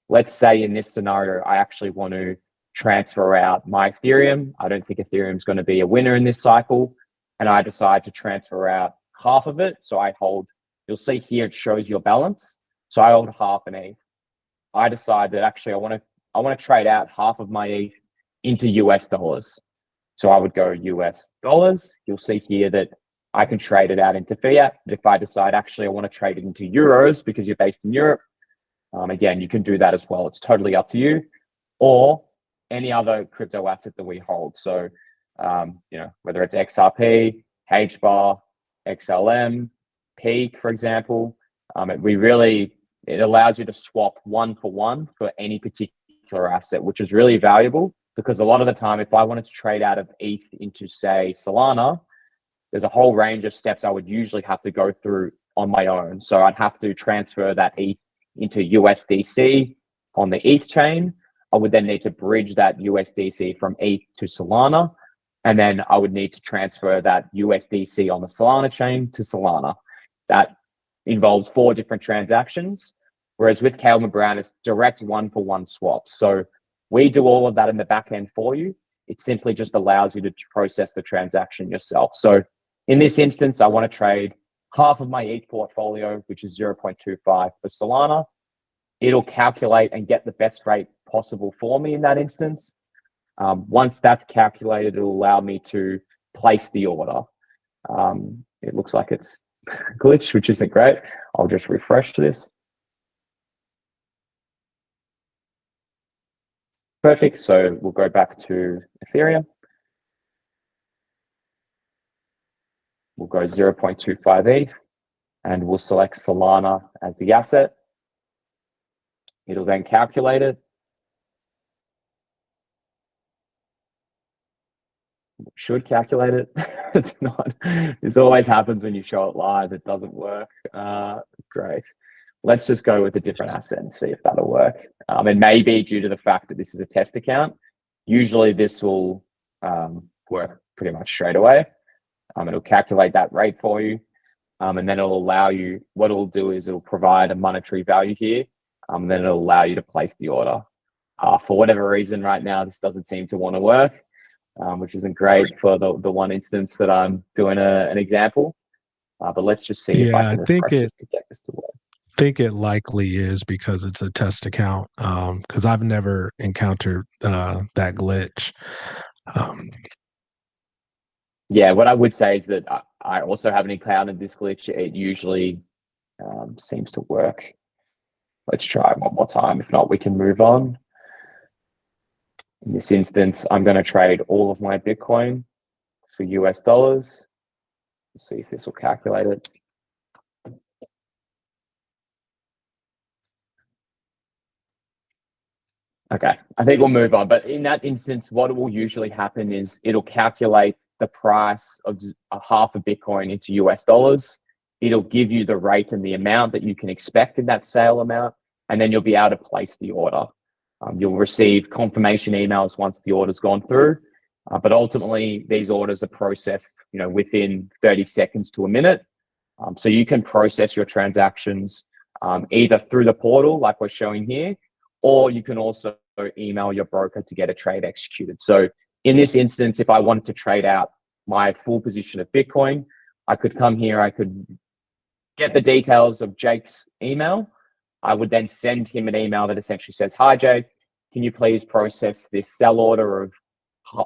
Let's say in this scenario, I actually want to transfer out my Ethereum. I don't think Ethereum is going to be a winner in this cycle. And I decide to transfer out half of it. So I hold, you'll see here, it shows your balance. So I hold half an ETH. I decide that actually I want to trade out half of my ETH into US dollars. So I would go US dollars. You'll see here that I can trade it out into fiat. But if I decide actually I want to trade it into euros because you're based in Europe, again, you can do that as well. It's totally up to you, or any other crypto asset that we hold. So, whether it's XRP, HBAR, XLM, Peak, for example, it allows you to swap 1-for-1 for any particular asset, which is really valuable because a lot of the time, if I wanted to trade out of ETH into, say, Solana, there's a whole range of steps I would usually have to go through on my own. So I'd have to transfer that ETH into USDC on the ETH chain. I would then need to bridge that USDC from ETH to Solana. And then I would need to transfer that USDC on the Solana chain to Solana. That involves 4 different transactions. Whereas with Caleb&Brown, it's direct one-for-one swaps. So we do all of that in the back end for you. It simply just allows you to process the transaction yourself. So in this instance, I want to trade half of my ETH portfolio, which is 0.25 for Solana. It'll calculate and get the best rate possible for me in that instance. Once that's calculated, it'll allow me to place the order. It looks like it's glitched, which isn't great. I'll just refresh this. Perfect. So we'll go back to Ethereum. We'll go 0.25 ETH and we'll select Solana as the asset. It'll then calculate it. Should calculate it. It's not. This always happens when you show it live. It doesn't work. Great. Let's just go with a different asset and see if that'll work. It may be due to the fact that this is a test account. Usually this will work pretty much straight away. It'll calculate that rate for you. And then it'll allow you, what it'll do is it'll provide a monetary value here. Then it'll allow you to place the order. For whatever reason right now, this doesn't seem to want to work, which isn't great for the one instance that I'm doing an example. But let's just see if I can refresh this to get this to work. I think it likely is because it's a test account, because I've never encountered that glitch. Yeah, what I would say is that I also haven't encountered this glitch. It usually seems to work. Let's try it one more time. If not, we can move on. In this instance, I'm going to trade all of my Bitcoin for US dollars. Let's see if this will calculate it. Okay, I think we'll move on. But in that instance, what will usually happen is it'll calculate the price of half a Bitcoin into US dollars. It'll give you the rate and the amount that you can expect in that sale amount, and then you'll be able to place the order. You'll receive confirmation emails once the order's gone through, but ultimately these orders are processed, within 30 seconds to a minute. So you can process your transactions either through the portal, like we're showing here, or you can also email your broker to get a trade executed. So in this instance, if I wanted to trade out my full position of Bitcoin, I could come here, I could get the details of Jake's email. I would then send him an email that essentially says, "Hi, Jake, can you please process this sell order of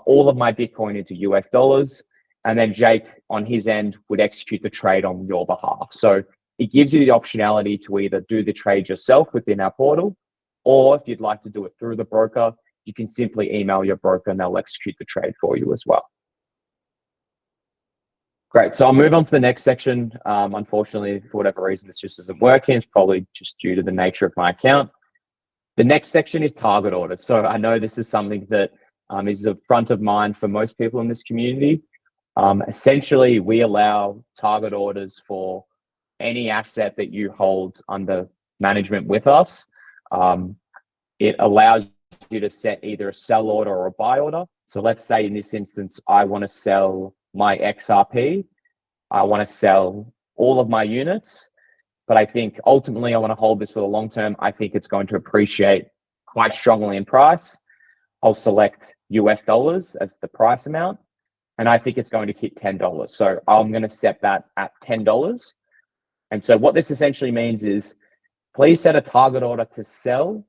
all of my Bitcoin into US dollars?" And then Jake, on his end, would execute the trade on your behalf. So it gives you the optionality to either do the trade yourself within our portal, or if you'd like to do it through the broker, you can simply email your broker and they'll execute the trade for you as well. Great, so I'll move on to the next section. Unfortunately, for whatever reason, this just isn't working. It's probably just due to the nature of my account. The next section is target orders. So I know this is something that is a front of mind for most people in this community. Essentially, we allow target orders for any asset that you hold under management with us. It allows you to set either a sell order or a buy order. So let's say in this instance, I want to sell my XRP. I want to sell all of my units, but I think ultimately I want to hold this for the long term. I think it's going to appreciate quite strongly in price. I'll select US dollars as the price amount, and I think it's going to hit $10. So I'm going to set that at $10. And so what this essentially means is, please set a target order to sell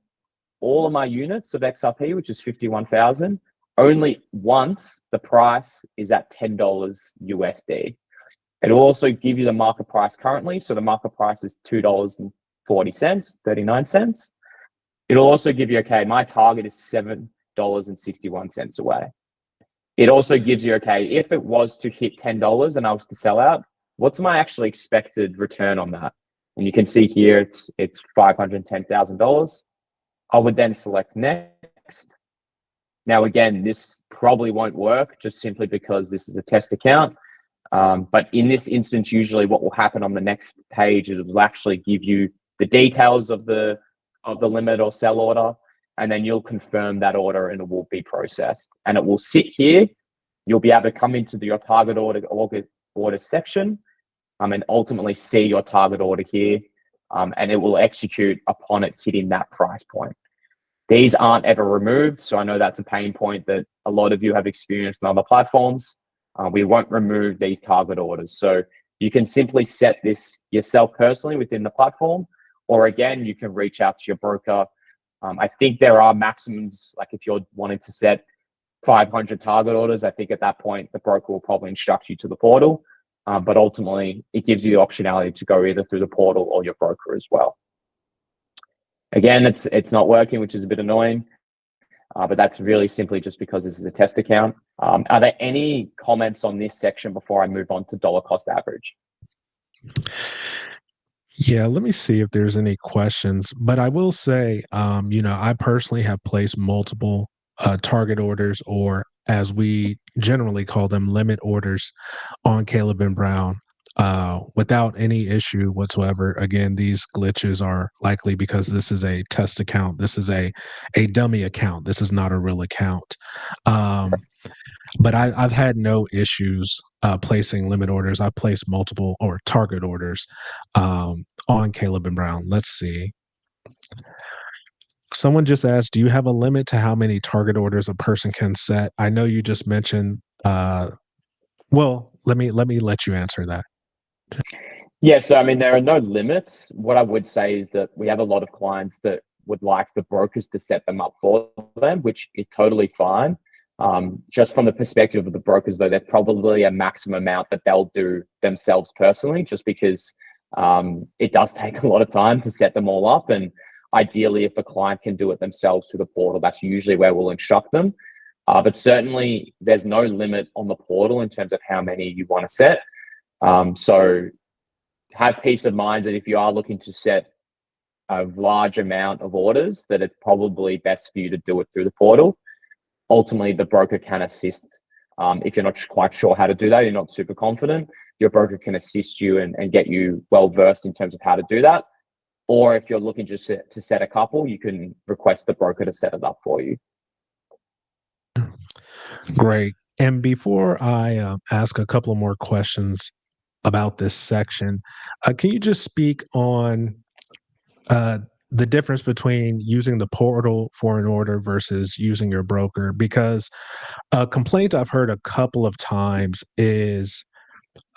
all of my units of XRP, which is 51,000, only once the price is at $10 USD. It'll also give you the market price currently. So the market price is $2.40, 39 cents. It'll also give you, okay, my target is $7.61 away. It also gives you, okay, if it was to hit $10 and I was to sell out, what's my actually expected return on that? And you can see here, it's $510,000. I would then select next. Now, again, this probably won't work just simply because this is a test account. But in this instance, usually what will happen on the next page is it will actually give you the details of the limit or sell order, and then you'll confirm that order and it will be processed. And it will sit here. You'll be able to come into your target order section and ultimately see your target order here, and it will execute upon it hitting that price point. These aren't ever removed, so I know that's a pain point that a lot of you have experienced on other platforms. We won't remove these target orders. So you can simply set this yourself personally within the platform, or again, you can reach out to your broker. I think there are maximums, like if you're wanting to set 500 target orders, I think at that point, the broker will probably instruct you to the portal. But ultimately, it gives you the optionality to go either through the portal or your broker as well. Again, it's not working, which is a bit annoying. But that's really simply just because this is a test account. Are there any comments on this section before I move on to dollar cost average? Yeah, let me see if there's any questions. But I will say, I personally have placed multiple target orders, or as we generally call them, limit orders on Caleb and Brown without any issue whatsoever. Again, these glitches are likely because this is a test account. This is a dummy account. This is not a real account. But I've had no issues placing limit orders. I've placed multiple or target orders on Caleb and Brown. Let's see. Someone just asked, do you have a limit to how many target orders a person can set? I know you just mentioned, well, let me let you answer that. Yeah, so I mean, there are no limits. What I would say is that we have a lot of clients that would like the brokers to set them up for them, which is totally fine. Just from the perspective of the brokers, though, there's probably a maximum amount that they'll do themselves personally, just because it does take a lot of time to set them all up. And ideally, if the client can do it themselves through the portal, that's usually where we'll instruct them. But certainly, there's no limit on the portal in terms of how many you want to set. So have peace of mind that if you are looking to set a large amount of orders, that it's probably best for you to do it through the portal. Ultimately, the broker can assist. If you're not quite sure how to do that, you're not super confident, your broker can assist you and get you well versed in terms of how to do that. Or if you're looking just to set a couple, you can request the broker to set it up for you. Great. And before I ask a couple more questions about this section, can you just speak on the difference between using the portal for an order versus using your broker? Because a complaint I've heard a couple of times is,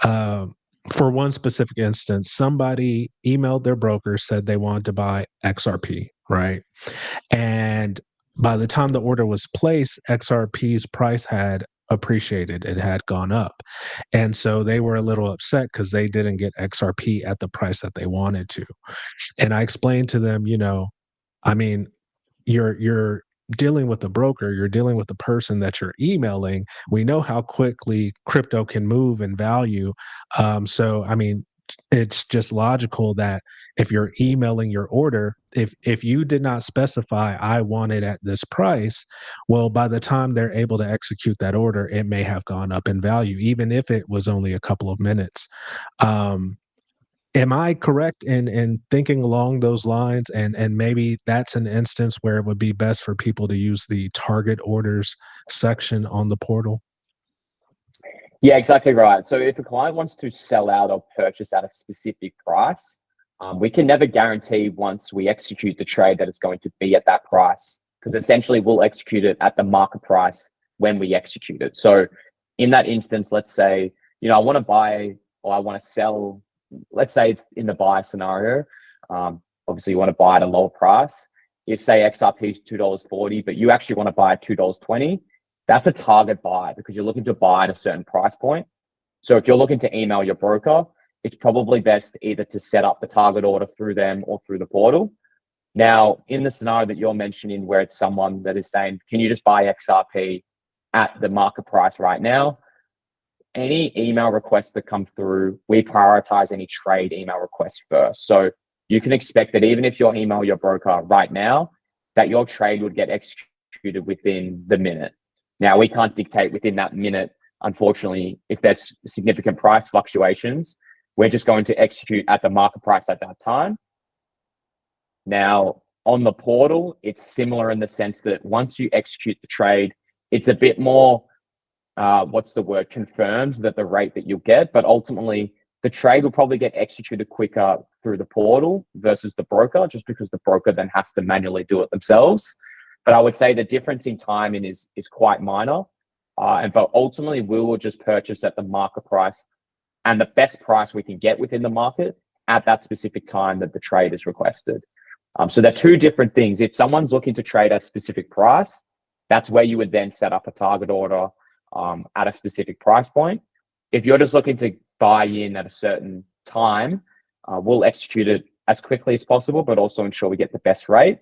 for one specific instance, somebody emailed their broker, said they wanted to buy XRP, right? And by the time the order was placed, XRP's price had appreciated. It had gone up. And so they were a little upset because they didn't get XRP at the price that they wanted to. And I explained to them, I mean, you're dealing with the broker, you're dealing with the person that you're emailing. We know how quickly crypto can move in value. So, I mean, it's just logical that if you're emailing your order, if you did not specify I want it at this price, well, by the time they're able to execute that order, it may have gone up in value, even if it was only a couple of minutes. Am I correct in thinking along those lines? And maybe that's an instance where it would be best for people to use the target orders section on the portal? Yeah, exactly right. So if a client wants to sell out or purchase at a specific price, we can never guarantee once we execute the trade that it's going to be at that price, because essentially we'll execute it at the market price when we execute it. So in that instance, let's say, I want to buy or I want to sell, let's say it's in the buy scenario. Obviously you want to buy at a lower price. If say XRP is $2.40, but you actually want to buy at $2.20, that's a target buy because you're looking to buy at a certain price point. So if you're looking to email your broker, it's probably best either to set up the target order through them or through the portal. Now, in the scenario that you're mentioning where it's someone that is saying, can you just buy XRP at the market price right now? Any email requests that come through, we prioritize any trade email requests first. So you can expect that even if you email your broker right now, that your trade would get executed within the minute. Now, we can't dictate within that minute unfortunately, if there's significant price fluctuations, we're just going to execute at the market price at that time. Now, on the portal, it's similar in the sense that once you execute the trade, it's a bit more, confirmed that the rate that you'll get, but ultimately the trade will probably get executed quicker through the portal versus the broker, just because the broker then has to manually do it themselves. But I would say the difference in timing is quite minor. But ultimately, we will just purchase at the market price and the best price we can get within the market at that specific time that the trade is requested. So they're two different things. If someone's looking to trade at a specific price, that's where you would then set up a target order at a specific price point. If you're just looking to buy in at a certain time, we'll execute it as quickly as possible, but also ensure we get the best rate.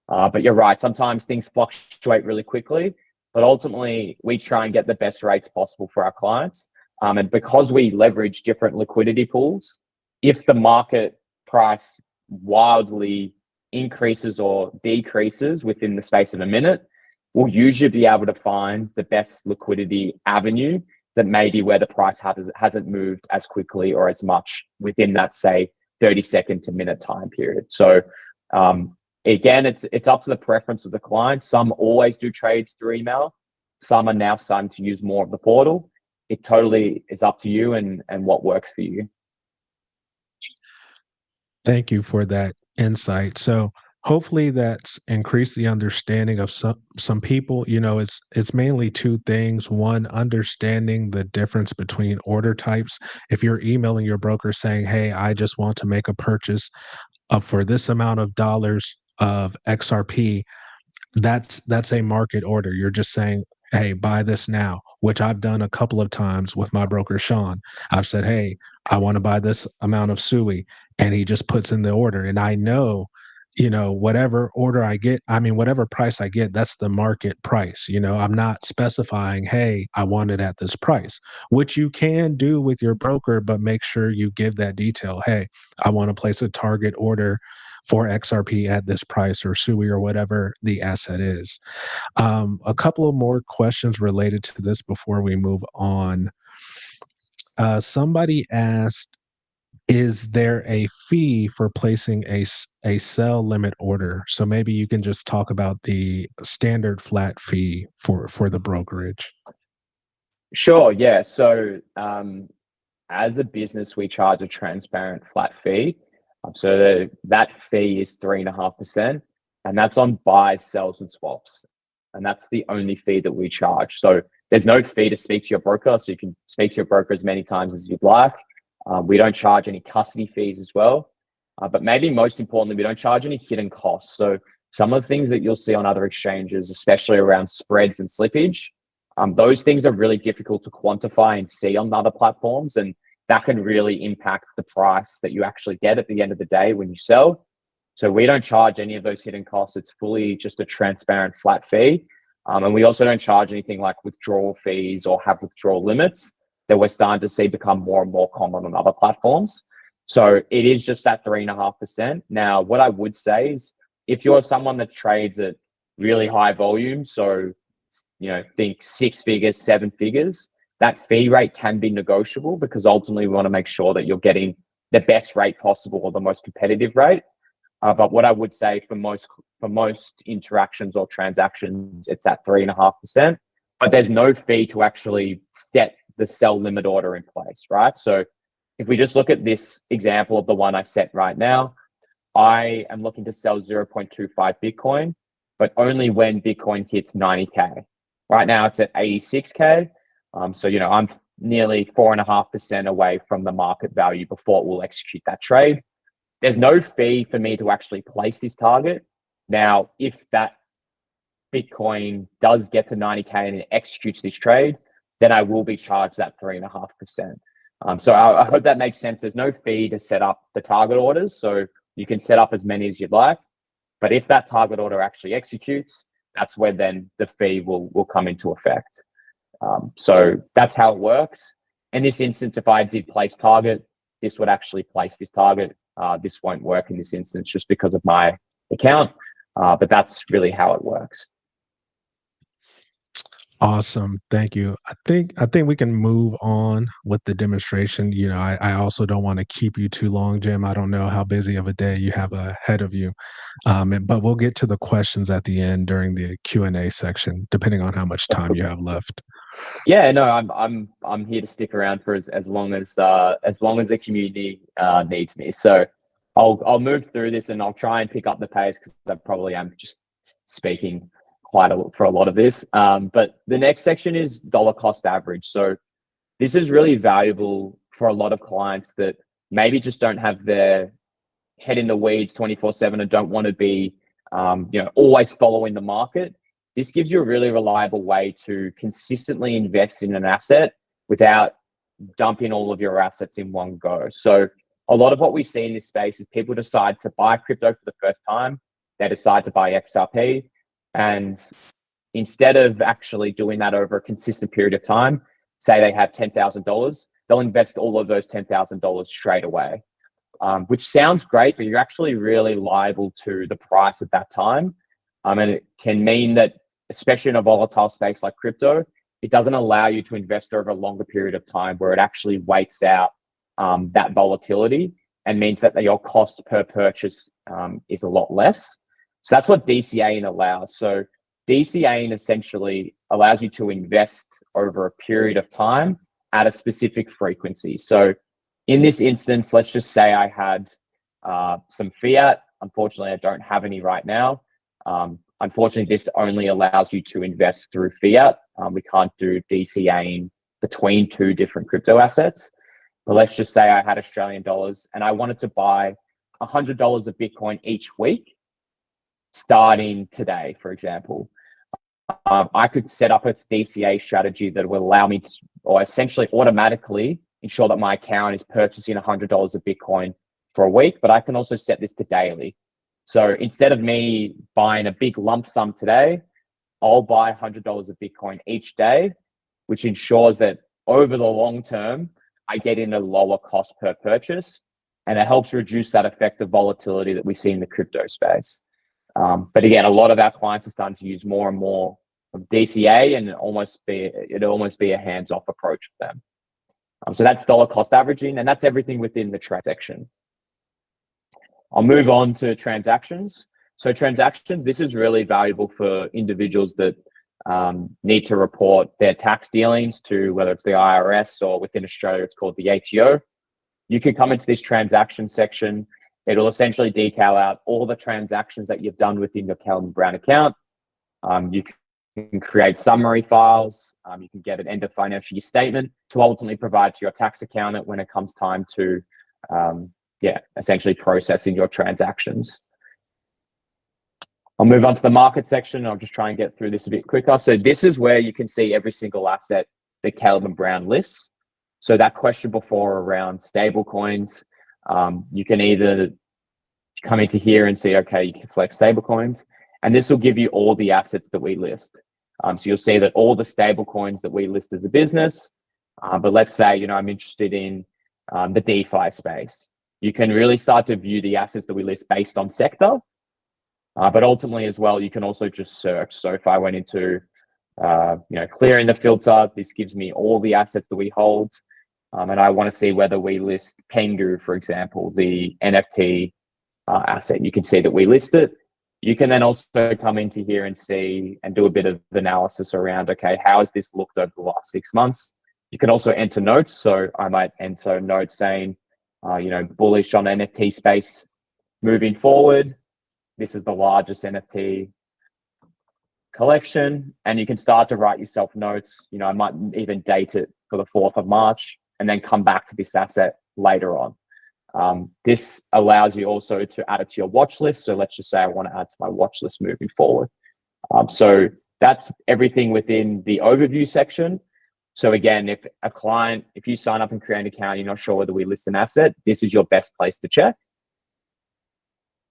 But you're right, sometimes things fluctuate really quickly, but ultimately we try and get the best rates possible for our clients. And because we leverage different liquidity pools, if the market price wildly increases or decreases within the space of a minute, we'll usually be able to find the best liquidity avenue that may be where the price hasn't moved as quickly or as much within that, say, 30-second to minute time period. So again, it's up to the preference of the client. Some always do trades through email. Some are now starting to use more of the portal. It totally is up to you and what works for you. Thank you for that insight. So hopefully that's increased the understanding of some people. You know, it's mainly two things. One, understanding the difference between order types. If you're emailing your broker saying, hey, I just want to make a purchase for this amount of dollars of XRP, that's a market order. You're just saying, hey, buy this now, which I've done a couple of times with my broker, Sean. I've said, hey, I want to buy this amount of SUI, and he just puts in the order. And I know, you know, whatever order I get, I mean, whatever price I get, that's the market price. You know, I'm not specifying, hey, I want it at this price, which you can do with your broker, but make sure you give that detail. Hey, I want to place a target order for XRP at this price, or SUI, or whatever the asset is. A couple of more questions related to this before we move on. Somebody asked, is there a fee for placing a sell limit order? So maybe you can just talk about the standard flat fee for the brokerage. Sure, yeah. So as a business, we charge a transparent flat fee. So that fee is 3.5%, and that's on buys, sells, and swaps. And that's the only fee that we charge. So there's no fee to speak to your broker, so you can speak to your broker as many times as you'd like. We don't charge any custody fees as well. But maybe most importantly, we don't charge any hidden costs. So some of the things that you'll see on other exchanges, especially around spreads and slippage, those things are really difficult to quantify and see on other platforms. And that can really impact the price that you actually get at the end of the day when you sell. So we don't charge any of those hidden costs. It's fully just a transparent flat fee. And we also don't charge anything like withdrawal fees or have withdrawal limits that we're starting to see become more and more common on other platforms. So it is just that 3.5%. Now, what I would say is if you're someone that trades at really high volume, so, you know, think 6 figures, 7 figures, that fee rate can be negotiable, because ultimately we want to make sure that you're getting the best rate possible or the most competitive rate. But what I would say for most interactions or transactions, it's at 3.5%. But there's no fee to actually get the sell limit order in place, right? So if we just look at this example of the one I set right now, I am looking to sell 0.25 Bitcoin, but only when Bitcoin hits 90K. Right now it's at 86K. So, you know, I'm nearly 4.5% away from the market value before we'll execute that trade. There's no fee for me to actually place this target. Now, if that Bitcoin does get to 90K and it executes this trade, then I will be charged that 3.5%. So I hope that makes sense. There's no fee to set up the target orders. So you can set up as many as you'd like. But if that target order actually executes, that's where then the fee will come into effect. So that's how it works. In this instance, if I did place target, this would actually place this target. This won't work in this instance just because of my account. But that's really how it works. Awesome. Thank you. I think we can move on with the demonstration. I also don't want to keep you too long, Jim. I don't know how busy of a day you have ahead of you. But we'll get to the questions at the end during the Q&A section, depending on how much time you have left. Yeah, no, I'm here to stick around for as long as the community needs me. So I'll move through this and I'll try and pick up the pace because I probably am just speaking quite a lot for a lot of this. But the next section is dollar cost average. So this is really valuable for a lot of clients that maybe just don't have their head in the weeds 24/7 and don't want to be always following the market. This gives you a really reliable way to consistently invest in an asset without dumping all of your assets in one go. So a lot of what we see in this space is people decide to buy crypto for the first time. They decide to buy XRP, and instead of actually doing that over a consistent period of time, say they have $10,000, they'll invest all of those $10,000 straight away. Which sounds great, but you're actually really liable to the price at that time. And it can mean that, especially in a volatile space like crypto, it doesn't allow you to invest over a longer period of time where it actually waits out that volatility and means that your cost per purchase is a lot less. So that's what DCAing allows. So DCAing essentially allows you to invest over a period of time at a specific frequency. So in this instance, let's just say I had some Fiat. Unfortunately, I don't have any right now. Unfortunately, this only allows you to invest through Fiat. We can't do DCAing between two different crypto assets. But let's just say I had Australian dollars and I wanted to buy $100 of Bitcoin each week, starting today, for example. I could set up a DCA strategy that will allow me to, or essentially automatically ensure that my account is purchasing $100 of Bitcoin for a week, but I can also set this to daily. So instead of me buying a big lump sum today, I'll buy $100 of Bitcoin each day, which ensures that over the long term, I get in a lower cost per purchase, and it helps reduce that effective volatility that we see in the crypto space. But again, a lot of our clients are starting to use more and more of DCA, and it'd almost be a hands-off approach for them. So that's dollar cost averaging, and that's everything within the transaction. I'll move on to transactions. So transaction, this is really valuable for individuals that need to report their tax dealings to, whether it's the IRS or within Australia, it's called the ATO. You can come into this transaction section. It'll essentially detail out all the transactions that you've done within your caleb&brown account. You can create summary files. You can get an end of financial year statement to ultimately provide to your tax accountant when it comes time to, essentially processing your transactions. I'll move on to the market section. I'll just try and get through this a bit quicker. So this is where you can see every single asset that caleb&brown lists. So that question before around stablecoins, you can either come into here and see, okay, you can select stablecoins, and this will give you all the assets that we list. So you'll see that all the stablecoins that we list as a business, but let's say, I'm interested in the DeFi space. You can really start to view the assets that we list based on sector, but ultimately as well, you can also just search. So if I went into, clearing the filter, this gives me all the assets that we hold. And I want to see whether we list Pengu, for example, the NFT asset. You can see that we list it. You can then also come into here and see and do a bit of analysis around, okay, how has this looked over the last 6 months? You can also enter notes. So I might enter a note saying, bullish on NFT space moving forward. This is the largest NFT collection. And you can start to write yourself notes. I might even date it for the 4th of March and then come back to this asset later on. This allows you also to add it to your watch list. So let's just say I want to add to my watch list moving forward. So that's everything within the overview section. So again, if you sign up and create an account, you're not sure whether we list an asset, this is your best place to check.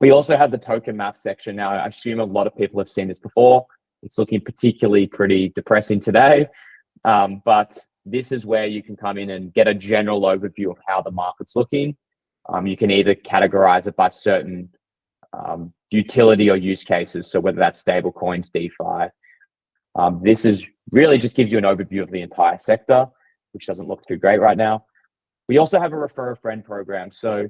We also have the token map section. Now, I assume a lot of people have seen this before. It's looking particularly pretty depressing today. But this is where you can come in and get a general overview of how the market's looking. You can either categorize it by certain utility or use cases. So whether that's stablecoins, DeFi, This is really just gives you an overview of the entire sector, which doesn't look too great right now. We also have a refer a friend program. So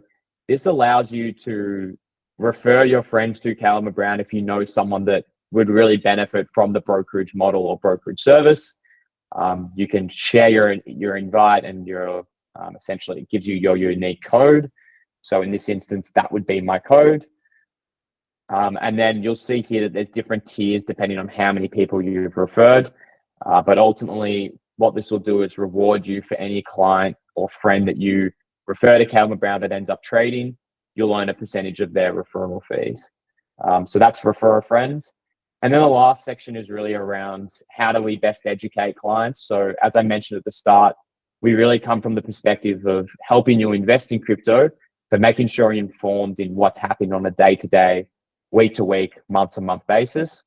this allows you to refer your friends to Caleb&Brown if you know someone that would really benefit from the brokerage model or brokerage service. You can share your invite, and your essentially it gives you your unique code. So in this instance, that would be my code. And then you'll see here that there's different tiers depending on how many people you've referred. But ultimately, what this will do is reward you for any client or friend that you refer to Caleb&Brown that ends up trading. You'll earn a percentage of their referral fees. So that's refer friends. And then the last section is really around how do we best educate clients. So as I mentioned at the start, we really come from the perspective of helping you invest in crypto, but making sure you're informed in what's happening on a day-to-day, week-to-week, month-to-month basis.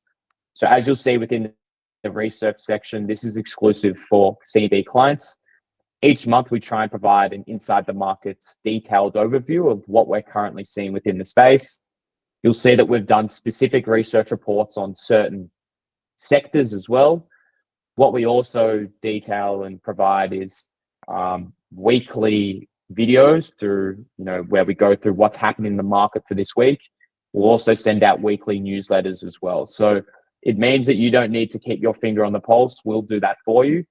So as you'll see within the research section, this is exclusive for C&B clients. Each month, we try and provide an inside the markets detailed overview of what we're currently seeing within the space. You'll see that we've done specific research reports on certain sectors as well. What we also detail and provide is weekly videos through, where we go through what's happening in the market for this week. We'll also send out weekly newsletters as well. So it means that you don't need to keep your finger on the pulse. We'll do that for you,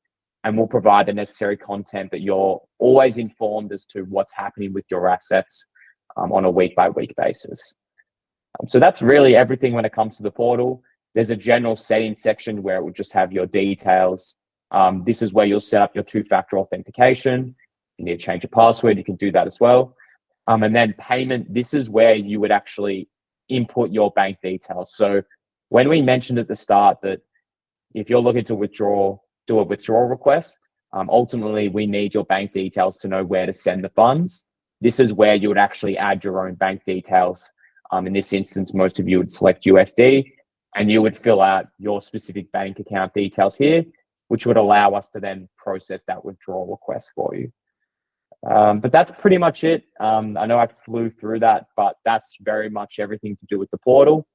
and we'll provide the necessary content that you're always informed as to what's happening with your assets on a week-by-week basis. So that's really everything when it comes to the portal. There's a general settings section where it will just have your details. This is where you'll set up your two-factor authentication. You need to change your password, you can do that as well. And then payment, this is where you would actually input your bank details. So when we mentioned at the start that if you're looking to do a withdrawal request, ultimately we need your bank details to know where to send the funds. This is where you would actually add your own bank details. In this instance, most of you would select USD, and you would fill out your specific bank account details here, which would allow us to then process that withdrawal request for you. But that's pretty much it. I know I flew through that, but that's very much everything to do with the portal.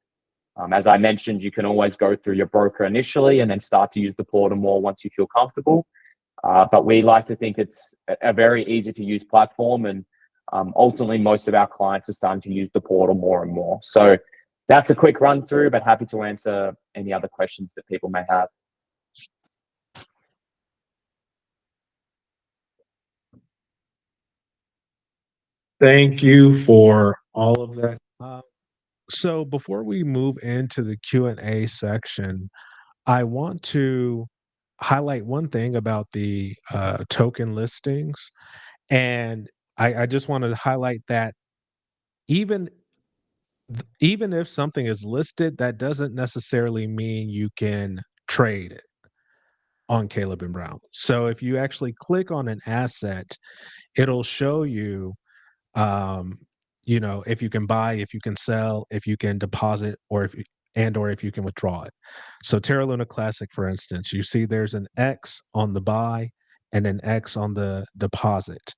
As I mentioned, you can always go through your broker initially and then start to use the portal more once you feel comfortable. But we like to think it's a very easy to use platform, and ultimately most of our clients are starting to use the portal more and more. So that's a quick run through, but happy to answer any other questions that people may have. Thank you for all of that. So before we move into the Q&A section, I want to highlight one thing about the token listings. And I just want to highlight that even even if something is listed, that doesn't necessarily mean you can trade it on Caleb&Brown. So if you actually click on an asset, it'll show you if you can buy, if you can sell, if you can deposit, or if you can withdraw it. So Terra Luna Classic, for instance, you see there's an X on the buy and an X on the deposit.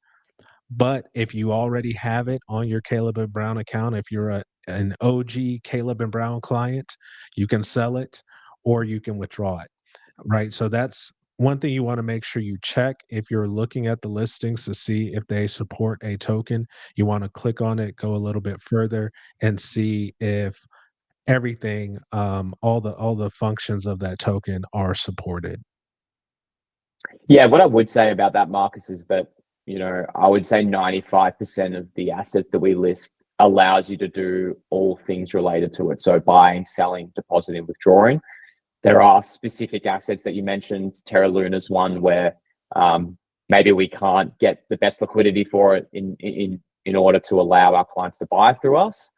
But if you already have it on your Caleb&Brown account, if you're an OG Caleb&Brown client, you can sell it or you can withdraw it, right? So that's one thing you want to make sure you check if you're looking at the listings to see if they support a token. You want to click on it, go a little bit further, and see if everything, all the functions of that token are supported. Yeah, what I would say about that, Marcus, is that, I would say 95% of the assets that we list allows you to do all things related to it. So buying, selling, depositing, withdrawing. There are specific assets that you mentioned. Terra Luna's one where maybe we can't get the best liquidity for it in order to allow our clients to buy through us.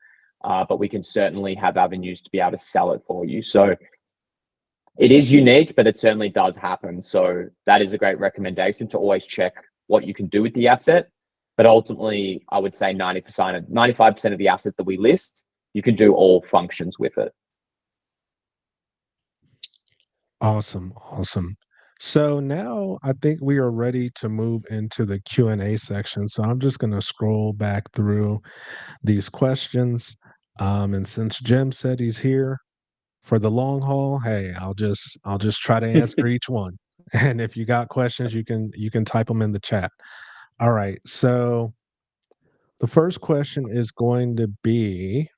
But we can certainly have avenues to be able to sell it for you. So it is unique, but it certainly does happen. So that is a great recommendation to always check what you can do with the asset. But ultimately, I would say 95% of the assets that we list, you can do all functions with it. Awesome. So now I think we are ready to move into the Q&A section. So I'm just going to scroll back through these questions. And since Jim said he's here, for the long haul, hey, I'll just try to answer each one. And if you got questions, you can type them in the chat. All right. So the first question is going to be,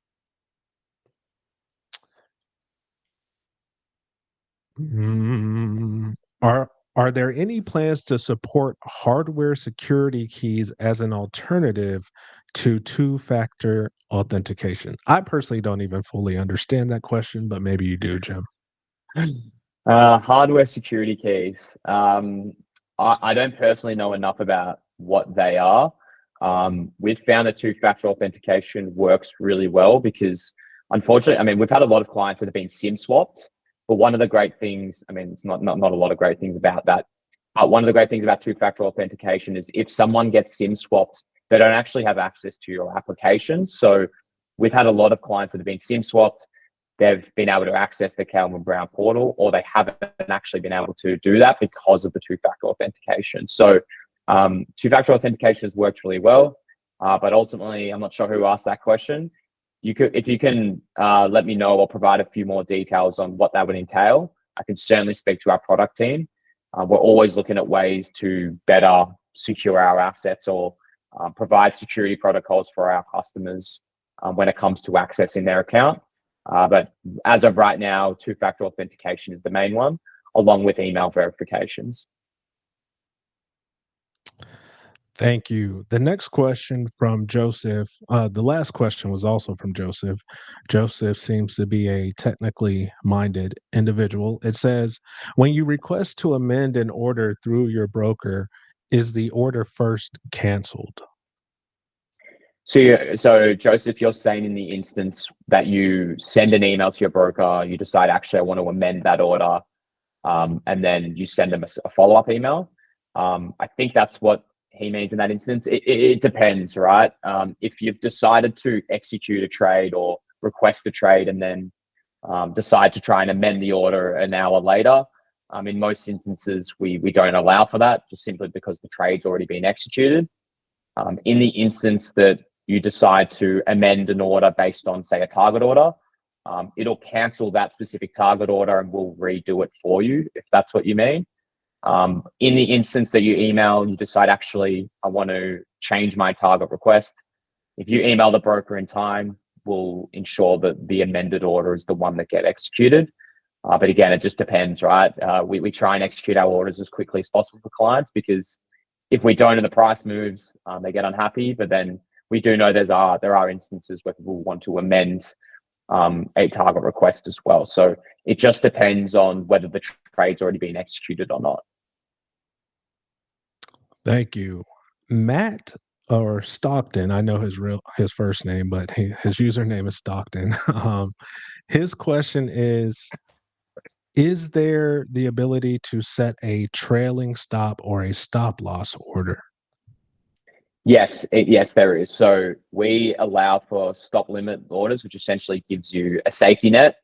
mm, are there any plans to support hardware security keys as an alternative to two-factor authentication? I personally don't even fully understand that question, but maybe you do, Jim. Hardware security keys. I don't personally know enough about what they are. We've found that two-factor authentication works really well because, unfortunately, I mean, we've had a lot of clients that have been SIM swapped. But one of the great things, I mean, it's not a lot of great things about that. But one of the great things about two-factor authentication is if someone gets SIM swapped, they don't actually have access to your application. So we've had a lot of clients that have been SIM swapped. They've been able to access the caleb&brown portal, or they haven't actually been able to do that because of the two-factor authentication. So two-factor authentication has worked really well, but ultimately, I'm not sure who asked that question. If you can let me know or provide a few more details on what that would entail, I can certainly speak to our product team. We're always looking at ways to better secure our assets or provide security protocols for our customers when it comes to accessing their account. But as of right now, two-factor authentication is the main one, along with email verifications. Thank you. The next question from Joseph, the last question was also from Joseph. Joseph seems to be a technically minded individual. It says, when you request to amend an order through your broker, is the order first canceled? So Joseph, you're saying in the instance that you send an email to your broker, you decide, actually, I want to amend that order, and then you send them a follow-up email. I think that's what he means in that instance. It depends, right? If you've decided to execute a trade or request a trade and then decide to try and amend the order an hour later, in most instances, we don't allow for that, just simply because the trade's already been executed. In the instance that you decide to amend an order based on, say, a target order, it'll cancel that specific target order and we'll redo it for you, if that's what you mean. In the instance that you email, you decide, actually, I want to change my target request. If you email the broker in time, we'll ensure that the amended order is the one that get executed. But again, it just depends, right? We try and execute our orders as quickly as possible for clients, because if we don't and the price moves, they get unhappy. But then we do know there are instances where people want to amend a target request as well. So it just depends on whether the trade's already been executed or not. Thank you. Matt, or Stockton, I know his first name, but his username is Stockton. His question is there the ability to set a trailing stop or a stop loss order? Yes, yes, there is. So we allow for stop limit orders, which essentially gives you a safety net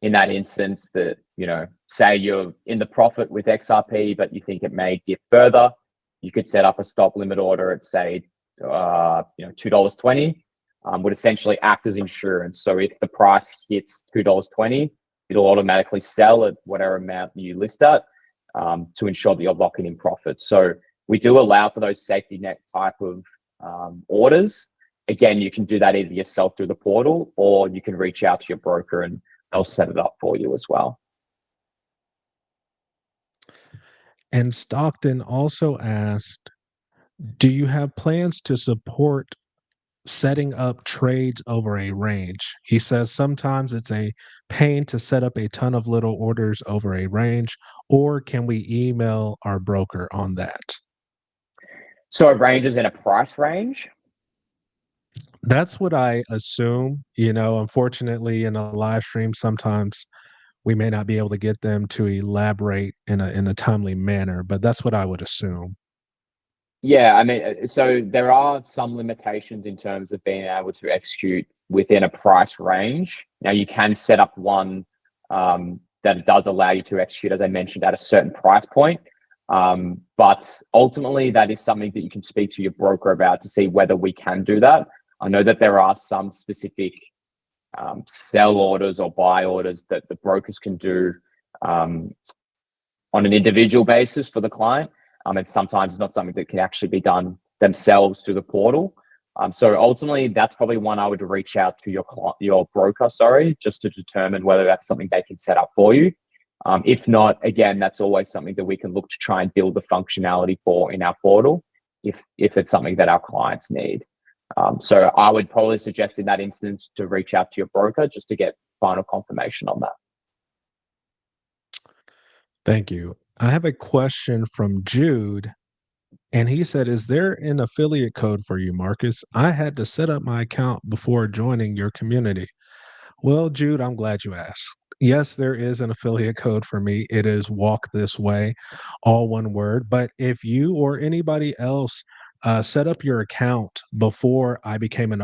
in that instance that, say you're in the profit with XRP, but you think it may dip further. You could set up a stop limit order at, say, $2.20, would essentially act as insurance. So if the price hits $2.20, it'll automatically sell at whatever amount you list at, to ensure that you're locking in profits. So we do allow for those safety net type of orders. Again, you can do that either yourself through the portal, or you can reach out to your broker and they'll set it up for you as well. And Stockton also asked, do you have plans to support setting up trades over a range? He says sometimes it's a pain to set up a ton of little orders over a range, or can we email our broker on that? So a range is in a price range? That's what I assume. Unfortunately, in a live stream, sometimes we may not be able to get them to elaborate in a timely manner, but that's what I would assume. Yeah, I mean, so there are some limitations in terms of being able to execute within a price range. Now, you can set up one that does allow you to execute, as I mentioned, at a certain price point. But ultimately, that is something that you can speak to your broker about to see whether we can do that. I know that there are some specific sell orders or buy orders that the brokers can do on an individual basis for the client. And sometimes it's not something that can actually be done themselves through the portal. So ultimately, that's probably one I would reach out to your broker, just to determine whether that's something they can set up for you. If not, again, that's always something that we can look to try and build the functionality for in our portal if it's something that our clients need. So I would probably suggest in that instance to reach out to your broker just to get final confirmation on that. Thank you. I have a question from Jude, and he said, "Is there an affiliate code for you, Marcus? I had to set up my account before joining your community." Well, Jude, I'm glad you asked. Yes, there is an affiliate code for me. It is Walk This Way, all one word. But if you or anybody else set up your account before I became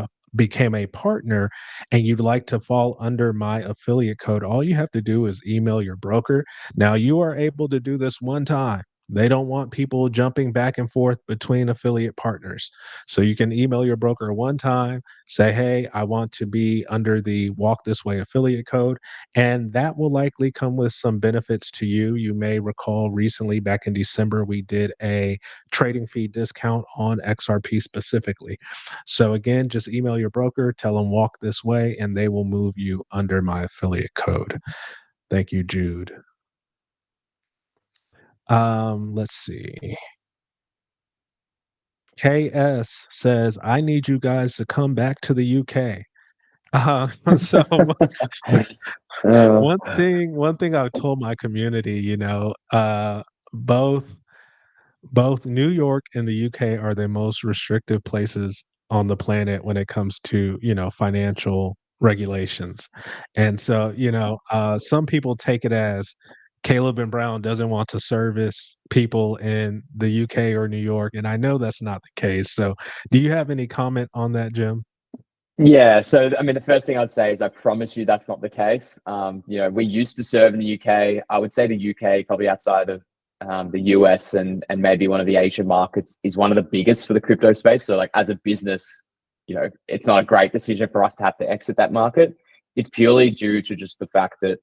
a partner and you'd like to fall under my affiliate code, all you have to do is email your broker. Now, you are able to do this one time. They don't want people jumping back and forth between affiliate partners. So you can email your broker one time, say, "Hey, I want to be under the Walk This Way affiliate code." And that will likely come with some benefits to you. You may recall recently, back in December, we did a trading fee discount on XRP specifically. So again, just email your broker, tell them Walk This Way, and they will move you under my affiliate code. Thank you, Jude. Let's see. KS says, "I need you guys to come back to the UK." So Uh, one thing I've told my community, both New York and the UK are the most restrictive places on the planet when it comes to, financial regulations. And so, some people take it as Caleb and Brown doesn't want to service people in the UK or New York. And I know that's not the case. So do you have any comment on that, Jim? Yeah, so I mean, the first thing I'd say is I promise you that's not the case. We used to serve in the UK. I would say the UK, probably outside of the US and maybe one of the Asian markets, is one of the biggest for the crypto space. So, like as a business, it's not a great decision for us to have to exit that market. It's purely due to just the fact that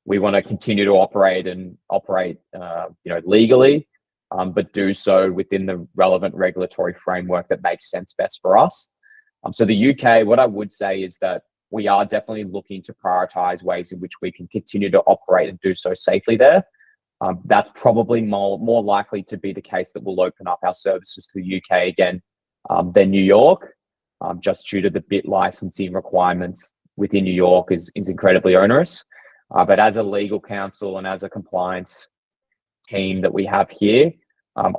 we want to continue to operate legally, but do so within the relevant regulatory framework that makes sense best for us. So the UK, what I would say is that we are definitely looking to prioritize ways in which we can continue to operate and do so safely there. That's probably more likely to be the case that we'll open up our services to the UK again than New York, just due to the bit licensing requirements within New York is incredibly onerous. But as a legal counsel and as a compliance team that we have here,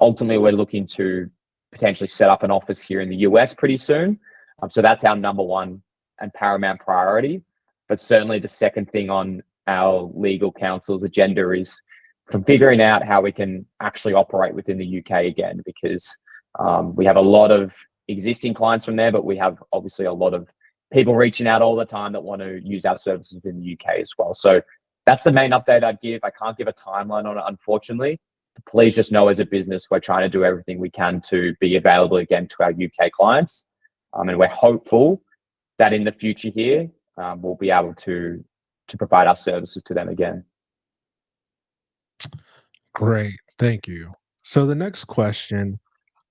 ultimately we're looking to potentially set up an office here in the US pretty soon. So that's our number one and paramount priority. But certainly the second thing on our legal counsel's agenda is figuring out how we can actually operate within the UK again, because we have a lot of existing clients from there, but we have obviously a lot of people reaching out all the time that want to use our services in the UK as well. So that's the main update I'd give. I can't give a timeline on it, unfortunately. Please just know, as a business, we're trying to do everything we can to be available again to our UK clients. And we're hopeful that in the future here, we'll be able to provide our services to them again. Great. Thank you. So the next question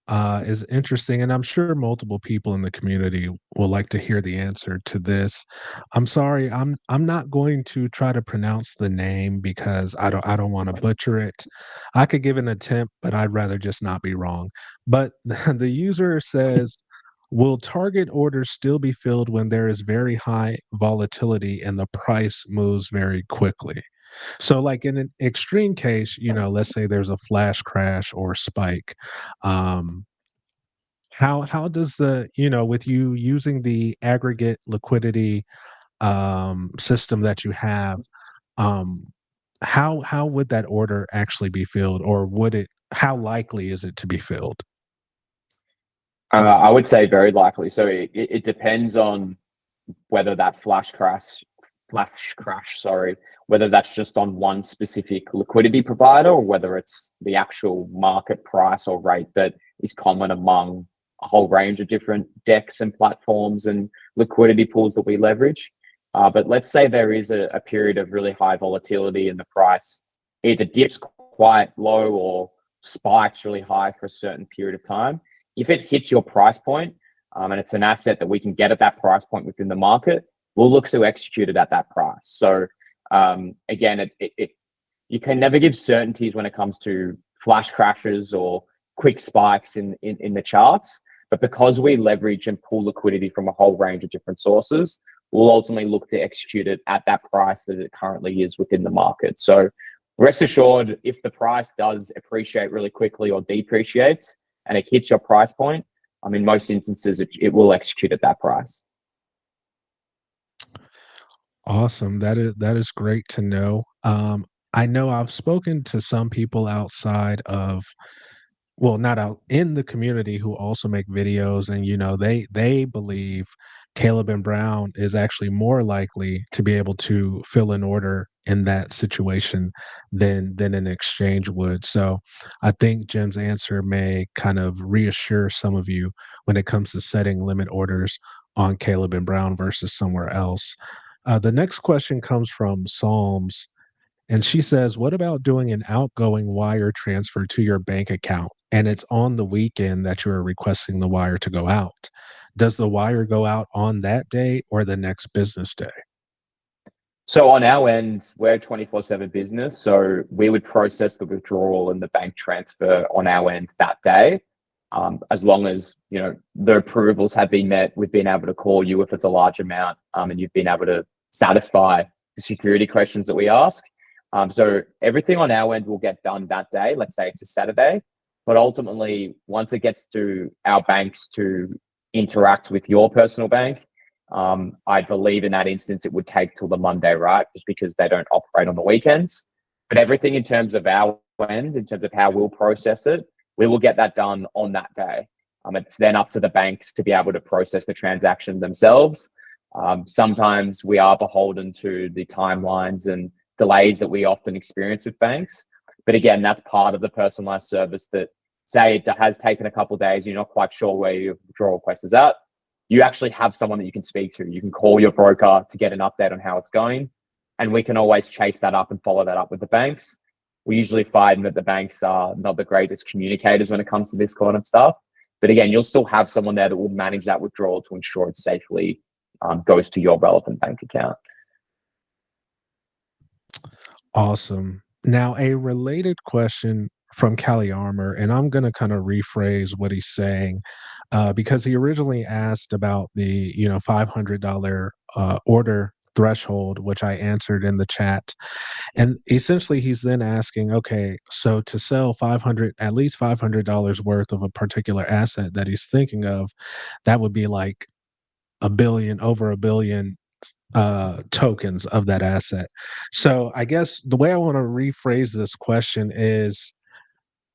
is interesting, and I'm sure multiple people in the community will like to hear the answer to this. I'm sorry, I'm not going to try to pronounce the name because I don't want to butcher it. I could give an attempt, but I'd rather just not be wrong. But the user says, "Will target orders still be filled when there is very high volatility and the price moves very quickly?" So, like in an extreme case, let's say there's a flash crash or spike. Um, how does with you using the aggregate liquidity system that you have, um, how would that order actually be filled, or how likely is it to be filled? I would say very likely. So it depends on whether that flash crash, whether that's just on one specific liquidity provider or whether it's the actual market price or rate that is common among a whole range of different decks and platforms and liquidity pools that we leverage. But let's say there is a period of really high volatility and the price either dips quite low or spikes really high for a certain period of time. If it hits your price point, and it's an asset that we can get at that price point within the market, we'll look to execute it at that price. So again, you can never give certainties when it comes to flash crashes or quick spikes in the charts. But because we leverage and pull liquidity from a whole range of different sources, we'll ultimately look to execute it at that price that it currently is within the market. So rest assured, if the price does appreciate really quickly or depreciates and it hits your price point, in most instances, it will execute at that price. Awesome. That is great to know. I know I've spoken to some people outside of, well, not out in the community, who also make videos, and they believe Caleb and Brown is actually more likely to be able to fill an order in that situation than an exchange would. So I think Jim's answer may kind of reassure some of you when it comes to setting limit orders on Caleb and Brown versus somewhere else. The next question comes from Psalms, and she says, "What about doing an outgoing wire transfer to your bank account and it's on the weekend that you are requesting the wire to go out? Does the wire go out on that day or the next business day?" So on our end, we're a 24/7 business. So we would process the withdrawal and the bank transfer on our end that day. As long as the approvals have been met, we've been able to call you if it's a large amount, and you've been able to satisfy the security questions that we ask. So everything on our end will get done that day. Let's say it's a Saturday, but ultimately, once it gets to our banks to interact with your personal bank, I believe in that instance it would take till the Monday, right? Just because they don't operate on the weekends. But everything in terms of our end, in terms of how we'll process it, we will get that done on that day. It's then up to the banks to be able to process the transaction themselves. Sometimes we are beholden to the timelines and delays that we often experience with banks. But again, that's part of the personalized service that, say it has taken a couple of days, you're not quite sure where your withdrawal request is at, you actually have someone that you can speak to. You can call your broker to get an update on how it's going. And we can always chase that up and follow that up with the banks. We usually find that the banks are not the greatest communicators when it comes to this kind of stuff. But again, you'll still have someone there that will manage that withdrawal to ensure it safely goes to your relevant bank account. Awesome. Now, a related question from Callie Armour, and I'm going to kind of rephrase what he's saying, because he originally asked about the $500 order threshold, which I answered in the chat. And essentially, he's then asking, okay, so to sell at least $500 worth of a particular asset that he's thinking of, that would be like over a billion tokens of that asset. So I guess the way I want to rephrase this question is,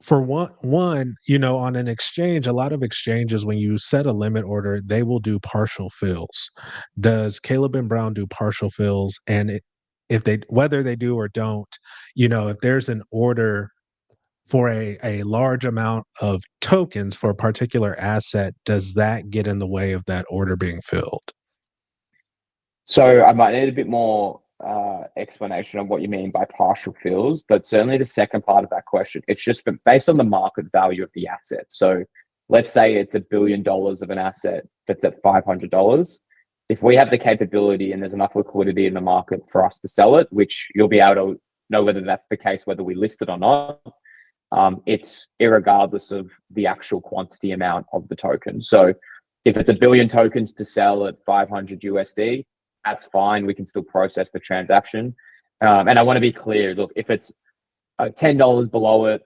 for one, on an exchange, a lot of exchanges, when you set a limit order, they will do partial fills. Does Caleb and Brown do partial fills? And whether they do or don't, if there's an order for a large amount of tokens for a particular asset, does that get in the way of that order being filled? So I might need a bit more explanation on what you mean by partial fills, but certainly the second part of that question, it's just based on the market value of the asset. So let's say it's $1 billion of an asset that's at $500. If we have the capability and there's enough liquidity in the market for us to sell it, which you'll be able to know whether that's the case, whether we list it or not, it's irregardless of the actual quantity amount of the token. So if it's 1 billion tokens to sell at 500 USD, that's fine. We can still process the transaction. And I want to be clear, look, if it's $10 below it,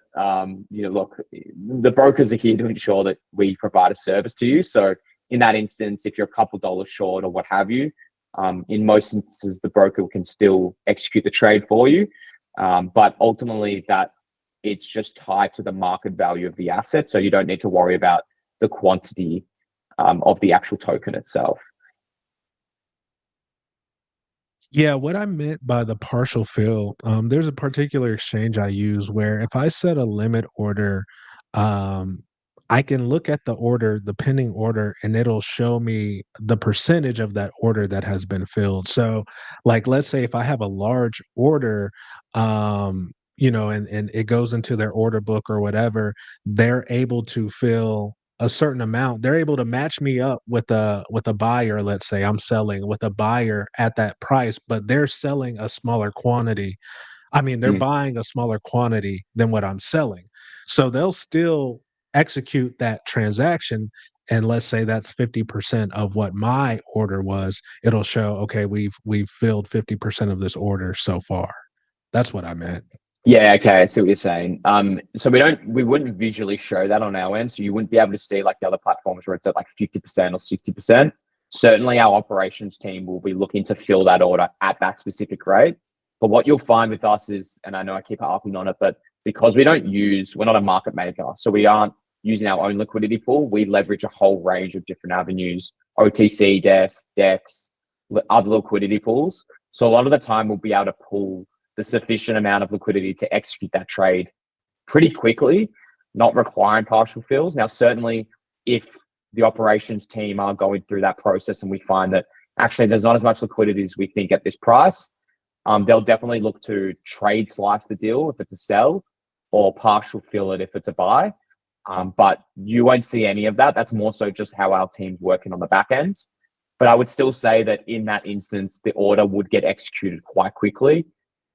look, the brokers are here to ensure that we provide a service to you. So in that instance, if you're a couple dollars short or what have you, in most instances, the broker can still execute the trade for you. But ultimately, that it's just tied to the market value of the asset. So you don't need to worry about the quantity of the actual token itself. Yeah, what I meant by the partial fill, there's a particular exchange I use where if I set a limit order, um, I can look at the order, the pending order, and it'll show me the percentage of that order that has been filled. So, like, let's say if I have a large order, and it goes into their order book or whatever, they're able to fill a certain amount. They're able to match me up with a buyer. Let's say I'm selling with a buyer at that price, but they're selling a smaller quantity. I mean, they're Mm. buying a smaller quantity than what I'm selling. So they'll still execute that transaction. And let's say that's 50% of what my order was. It'll show, okay, we've filled 50% of this order so far. That's what I meant. Yeah, okay, I see what you're saying. So we wouldn't visually show that on our end, so you wouldn't be able to see like the other platforms where it's at like 50% or 60%. Certainly, our operations team will be looking to fill that order at that specific rate. But what you'll find with us is, and I know I keep harping on it, but because we're not a market maker, so we aren't using our own liquidity pool. We leverage a whole range of different avenues: OTC desks, DEX, other liquidity pools. So a lot of the time, we'll be able to pull the sufficient amount of liquidity to execute that trade pretty quickly, not requiring partial fills. Now, certainly, if the operations team are going through that process and we find that actually there's not as much liquidity as we think at this price, they'll definitely look to trade slice the deal if it's a sell, or partial fill it if it's a buy. But you won't see any of that. That's more so just how our team's working on the back end. But I would still say that in that instance, the order would get executed quite quickly.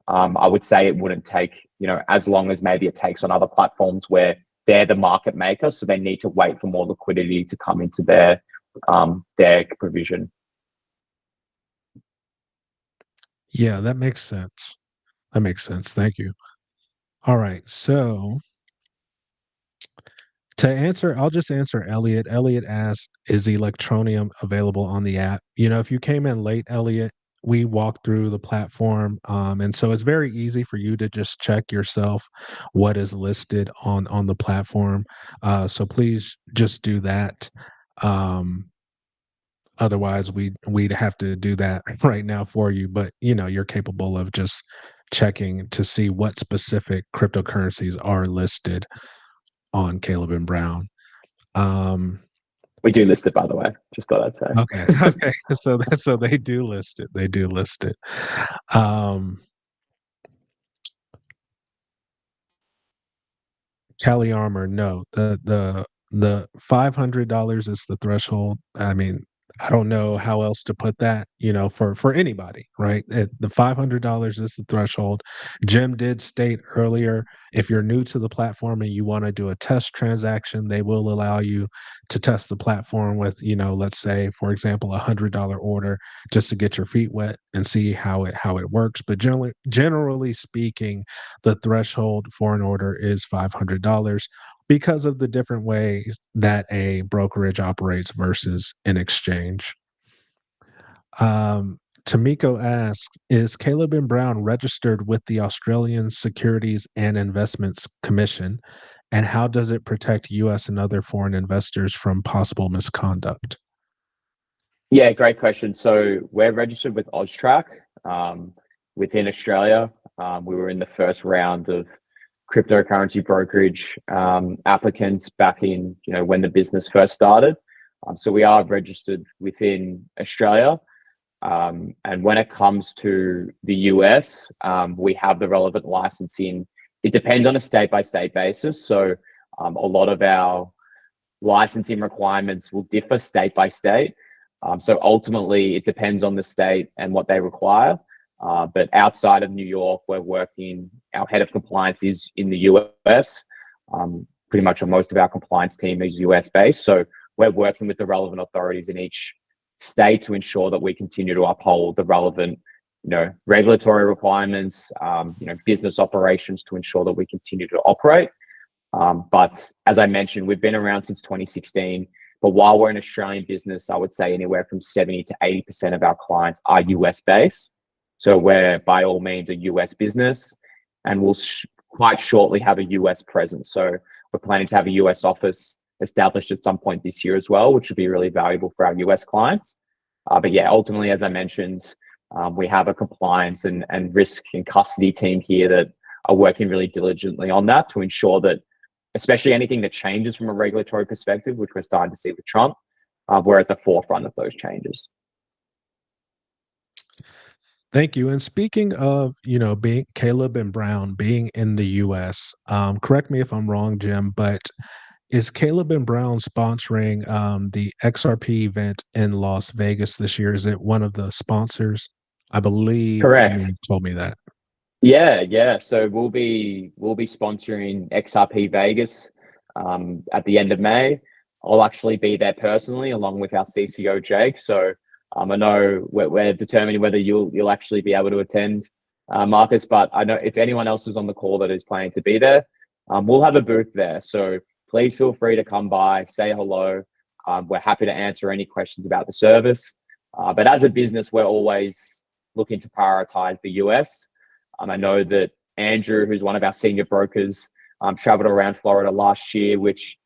I would say it wouldn't take, as long as maybe it takes on other platforms where they're the market maker, so they need to wait for more liquidity to come into their provision. Yeah, that makes sense. That makes sense. Thank you. All right. So to answer, I'll just answer Elliot. Elliot asked, is Electronium available on the app? If you came in late, Elliot, we walked through the platform. And so it's very easy for you to just check yourself what is listed on the platform. So please just do that. Otherwise we'd have to do that right now for you. But you're capable of just checking to see what specific cryptocurrencies are listed on Caleb and Brown. We do list it, by the way. Just thought I'd say. Okay. Okay. So they do list it. They do list it. Cali Armor, no. The $500 is the threshold. I mean, I don't know how else to put that, for anybody, right? The $500 is the threshold. Jim did state earlier, if you're new to the platform and you want to do a test transaction, they will allow you to test the platform with, let's say, for example, $100 order, just to get your feet wet and see how it works. But generally speaking, the threshold for an order is $500, because of the different ways that a brokerage operates versus an exchange. Tamiko asks, is Caleb and Brown registered with the Australian Securities and Investments Commission? And how does it protect US and other foreign investors from possible misconduct? Yeah, great question. So we're registered with AusTrack within Australia. We were in the first round of cryptocurrency brokerage applicants back in, when the business first started. So we are registered within Australia. And when it comes to the US, we have the relevant licensing. It depends on a state-by-state basis. So a lot of our licensing requirements will differ state by state. So ultimately, it depends on the state and what they require. But outside of New York, our head of compliance is in the US. Pretty much most of our compliance team is US based. So we're working with the relevant authorities in each state to ensure that we continue to uphold the relevant, regulatory requirements, business operations to ensure that we continue to operate. But as I mentioned, we've been around since 2016. But while we're an Australian business, I would say anywhere from 70 to 80% of our clients are US based. So we're by all means a US business, and we'll quite shortly have a US presence. So we're planning to have a US office established at some point this year as well, which would be really valuable for our US clients. But yeah, ultimately, as I mentioned, we have a compliance and risk and custody team here that are working really diligently on that to ensure that especially anything that changes from a regulatory perspective, which we're starting to see with Trump. We're at the forefront of those changes. Thank you. And speaking of, being Caleb and Brown being in the US, correct me if I'm wrong, Jim, but is Caleb and Brown sponsoring the XRP event in Las Vegas this year? Is it one of the sponsors? I believe you may Correct. have told me that. Yeah. So we'll be sponsoring XRP Vegas at the end of May. I'll actually be there personally, along with our CCO Jake. So I know we're determining whether you'll actually be able to attend, Marcus. But I know if anyone else is on the call that is planning to be there, we'll have a booth there. So please feel free to come by, say hello. We're happy to answer any questions about the service. But as a business, we're always looking to prioritize the US. I know that Andrew, who's one of our senior brokers, traveled around Florida last year, which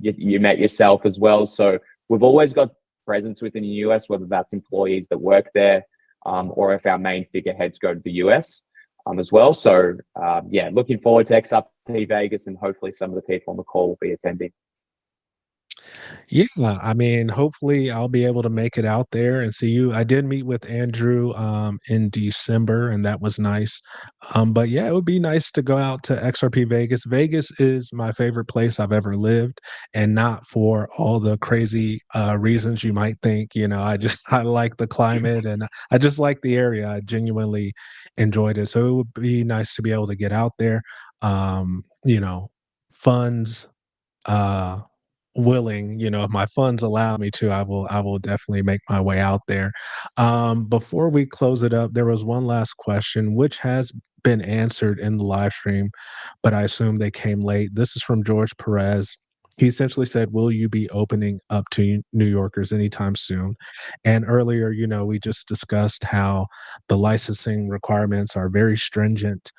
you met yourself as well. So we've always got presence within the US, whether that's employees that work there, or if our main figureheads go to the US as well. So looking forward to XRP Vegas, and hopefully some of the people on the call will be attending. Yeah, I mean, hopefully I'll be able to make it out there and see you. I did meet with Andrew in December, and that was nice. But yeah, it would be nice to go out to XRP Vegas. Vegas is my favorite place I've ever lived, and not for all the crazy reasons you might think. I just I like the climate, and I just like the area. I genuinely enjoyed it. So it would be nice to be able to get out there. Funds uh willing, if my funds allow me to, I will definitely make my way out there. Before we close it up, there was one last question which has been answered in the live stream, but I assume they came late. This is from George Perez. He essentially said, will you be opening up to New Yorkers anytime soon? And earlier, we just discussed how the licensing requirements are very stringent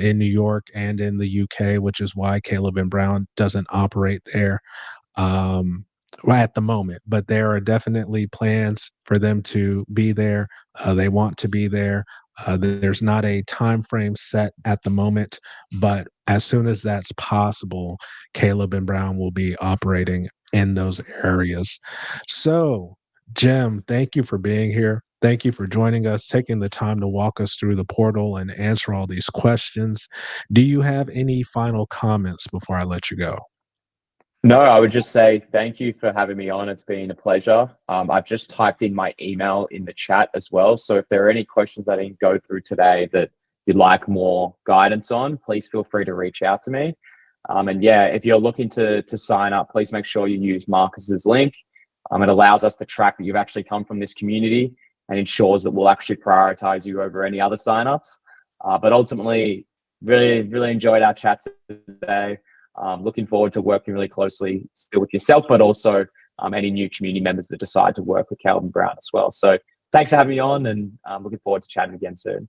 in New York and in the UK, which is why Caleb and Brown doesn't operate there um, right at the moment, but there are definitely plans for them to be there. They want to be there. There's not a time frame set at the moment, but as soon as that's possible, Caleb and Brown will be operating in those areas. So, Jim, thank you for being here. Thank you for joining us, taking the time to walk us through the portal and answer all these questions. Do you have any final comments before I let you go? No, I would just say thank you for having me on. It's been a pleasure. I've just typed in my email in the chat as well. So if there are any questions I didn't go through today that you'd like more guidance on, please feel free to reach out to me. And yeah, if you're looking to sign up, please make sure you use Marcus's link. It allows us to track that you've actually come from this community and ensures that we'll actually prioritize you over any other signups. But ultimately, really enjoyed our chat today. Looking forward to working really closely still with yourself, but also any new community members that decide to work with Caleb & Brown as well. So thanks for having me on, and looking forward to chatting again soon.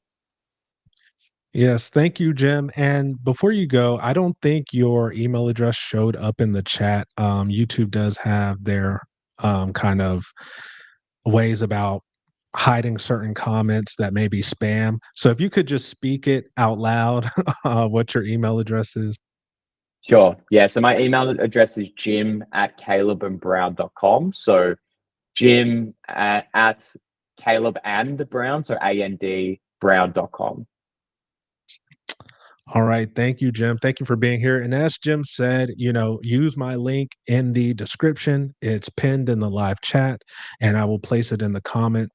Yes, thank you, Jim. And before you go, I don't think your email address showed up in the chat. YouTube does have their kind of ways about hiding certain comments that may be spam. So if you could just speak it out loud, what your email address is. Sure. Yeah. So my email address is jim@calebandbrown.com. So Jim at Caleb and Brown, so AND Brown.com. All right. Thank you, Jim. Thank you for being here. And as Jim said, use my link in the description. It's pinned in the live chat, and I will place it in the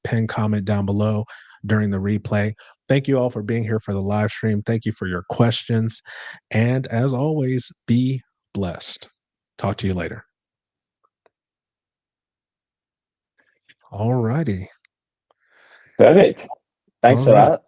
pinned comment down below during the replay. Thank you all for being here for the live stream. Thank you for your questions. And as always, be blessed. Talk to you later. All righty. Perfect. All Thanks for right. that.